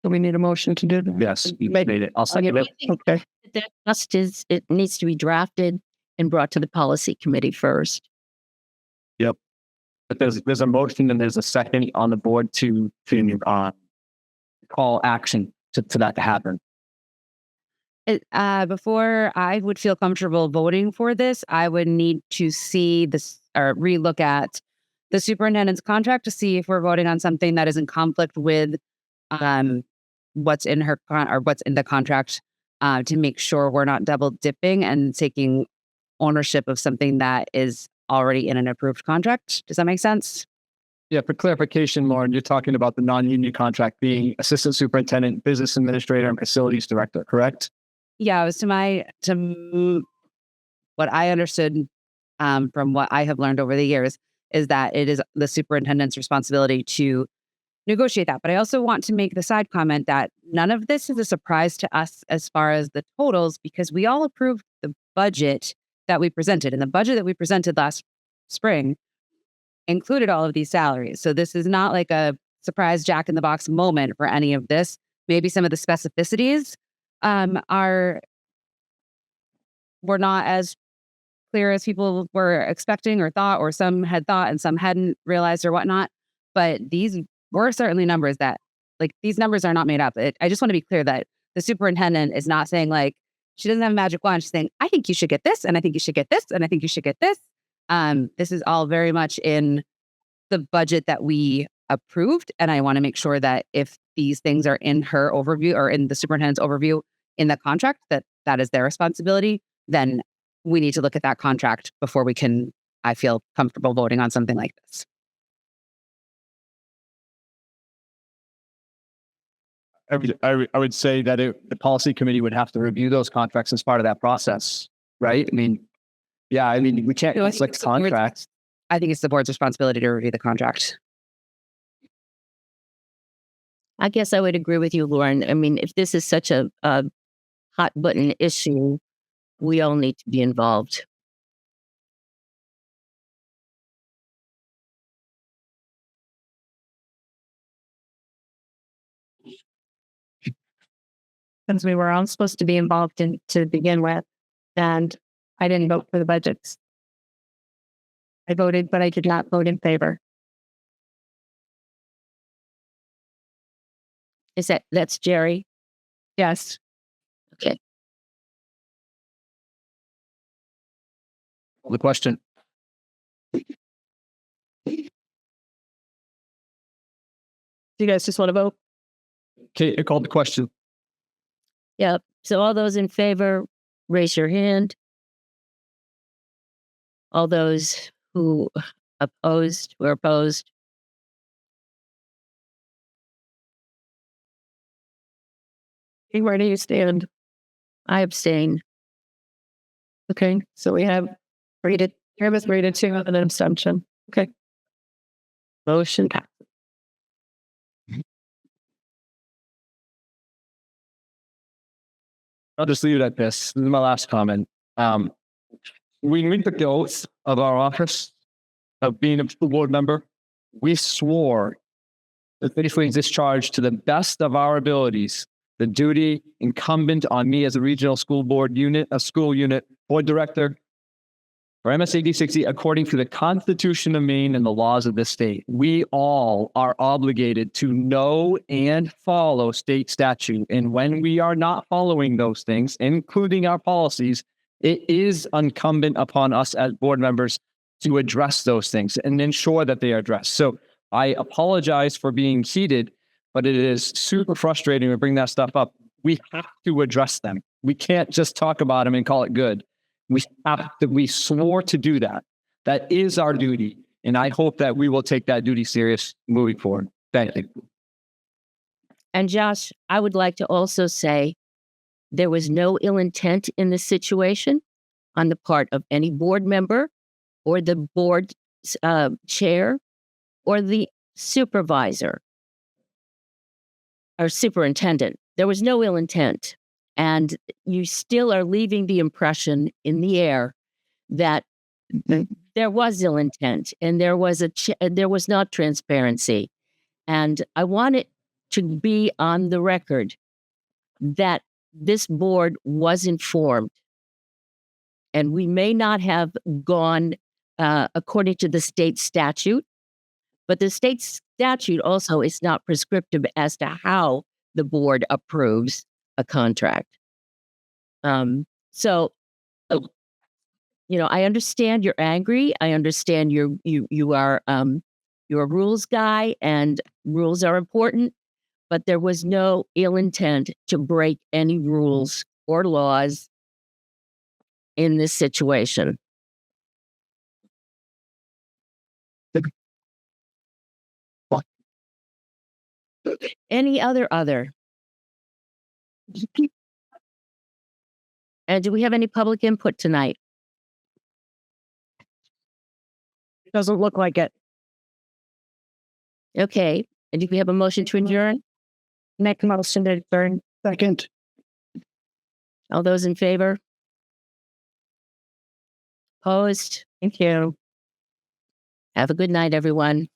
Do we need a motion to do that? Yes, you Maybe. made it. I'll second it. Okay. that just is, it needs to be drafted and brought to the policy committee first. But there's a motion and there's a second on the board to call action for that to happen. Before I would feel comfortable voting for this, I would need to see this or relook at the superintendent's contract to see if we're voting on something that is in conflict with what's in her or what's in the contract, to make sure we're not double dipping and taking ownership of something that is already in an approved contract. Does that make sense? Yeah, for clarification, Lauren, you're talking about the non-union contract being assistant superintendent, business administrator, and facilities director, correct? Yeah, it was what I understood from what I have learned over the years is that it is the superintendent's responsibility to negotiate that. But I also want to make the side comment that none of this is a surprise to us as far as the totals, because we all approved the budget that we presented. And the budget that we presented last spring included all of these salaries. So this is not like a surprise Jack in the Box moment for any of this. Maybe some of the specificities were not as clear as people were expecting or thought, or some had thought and some hadn't realized or whatnot. But these were certainly numbers that, like, these numbers are not made up. I just want to be clear that the superintendent is not saying, like, she doesn't have a magic wand. She's saying, I think you should get this, and I think you should get this, and I think you should get this. This is all very much in the budget that we approved. And I want to make sure that if these things are in her overview or in the superintendent's overview in the contract, that is their responsibility, then we need to look at that contract before we can, I feel comfortable voting on something like this. I would say that the policy committee would have to review those contracts as part of that process, right? I mean, we can't No, I think conflict it's the board's- contracts. I think it's the board's responsibility to review the contract. I guess I would agree with you, Lauren. I mean, if this is such a hot button issue, we all need to be involved. Since we were all supposed to be involved to begin with, and I didn't vote for the budgets. I voted, but I did not vote in favor. That's Jerry? Yes. Okay. The question. Do you guys just want to vote? Okay, I called the question. Yep. So all those in favor, raise your hand. All those who were opposed. Okay, where do you stand? I abstain. Okay, so we have Travis rated 2 and an abstention. Okay. Motion passed. I'll just leave it at this. This is my last comment. When we took the oath of our office of being a school board member, we swore to faithfully discharge to the best of our abilities the duty incumbent on me as a regional school board unit, a school unit board director, for MSAD 60, according to the Constitution of Maine and the laws of the state, we all are obligated to know and follow state statute. And when we are not following those things, including our policies, it is incumbent upon us as board members to address those things and ensure that they are addressed. So I apologize for being heated, but it is super frustrating to bring that stuff up. We have to address them. We can't just talk about them and call it good. We swore to do that. That is our duty. And I hope that we will take that duty serious moving forward. Thank you. And Josh, I would like to also say there was no ill intent in this situation on the part of any board member or the board chair or the supervisor or superintendent. There was no ill intent. And you still are leaving the impression in the air that there was ill intent and there was there was not transparency. And I want it to be on the record that this board was informed, and we may not have gone according to the state statute, but the state statute also is not prescriptive as to how the board approves a contract. So, I understand you're angry. I understand you are you're a rules guy, and rules are important. But there was no ill intent to break any rules or laws in this situation. Any other? And do we have any public input tonight? Doesn't look like it. Okay. And do we have a motion to adjourn? Make a motion to adjourn. Second. All those in favor? Opposed? Thank you. Have a good night, everyone.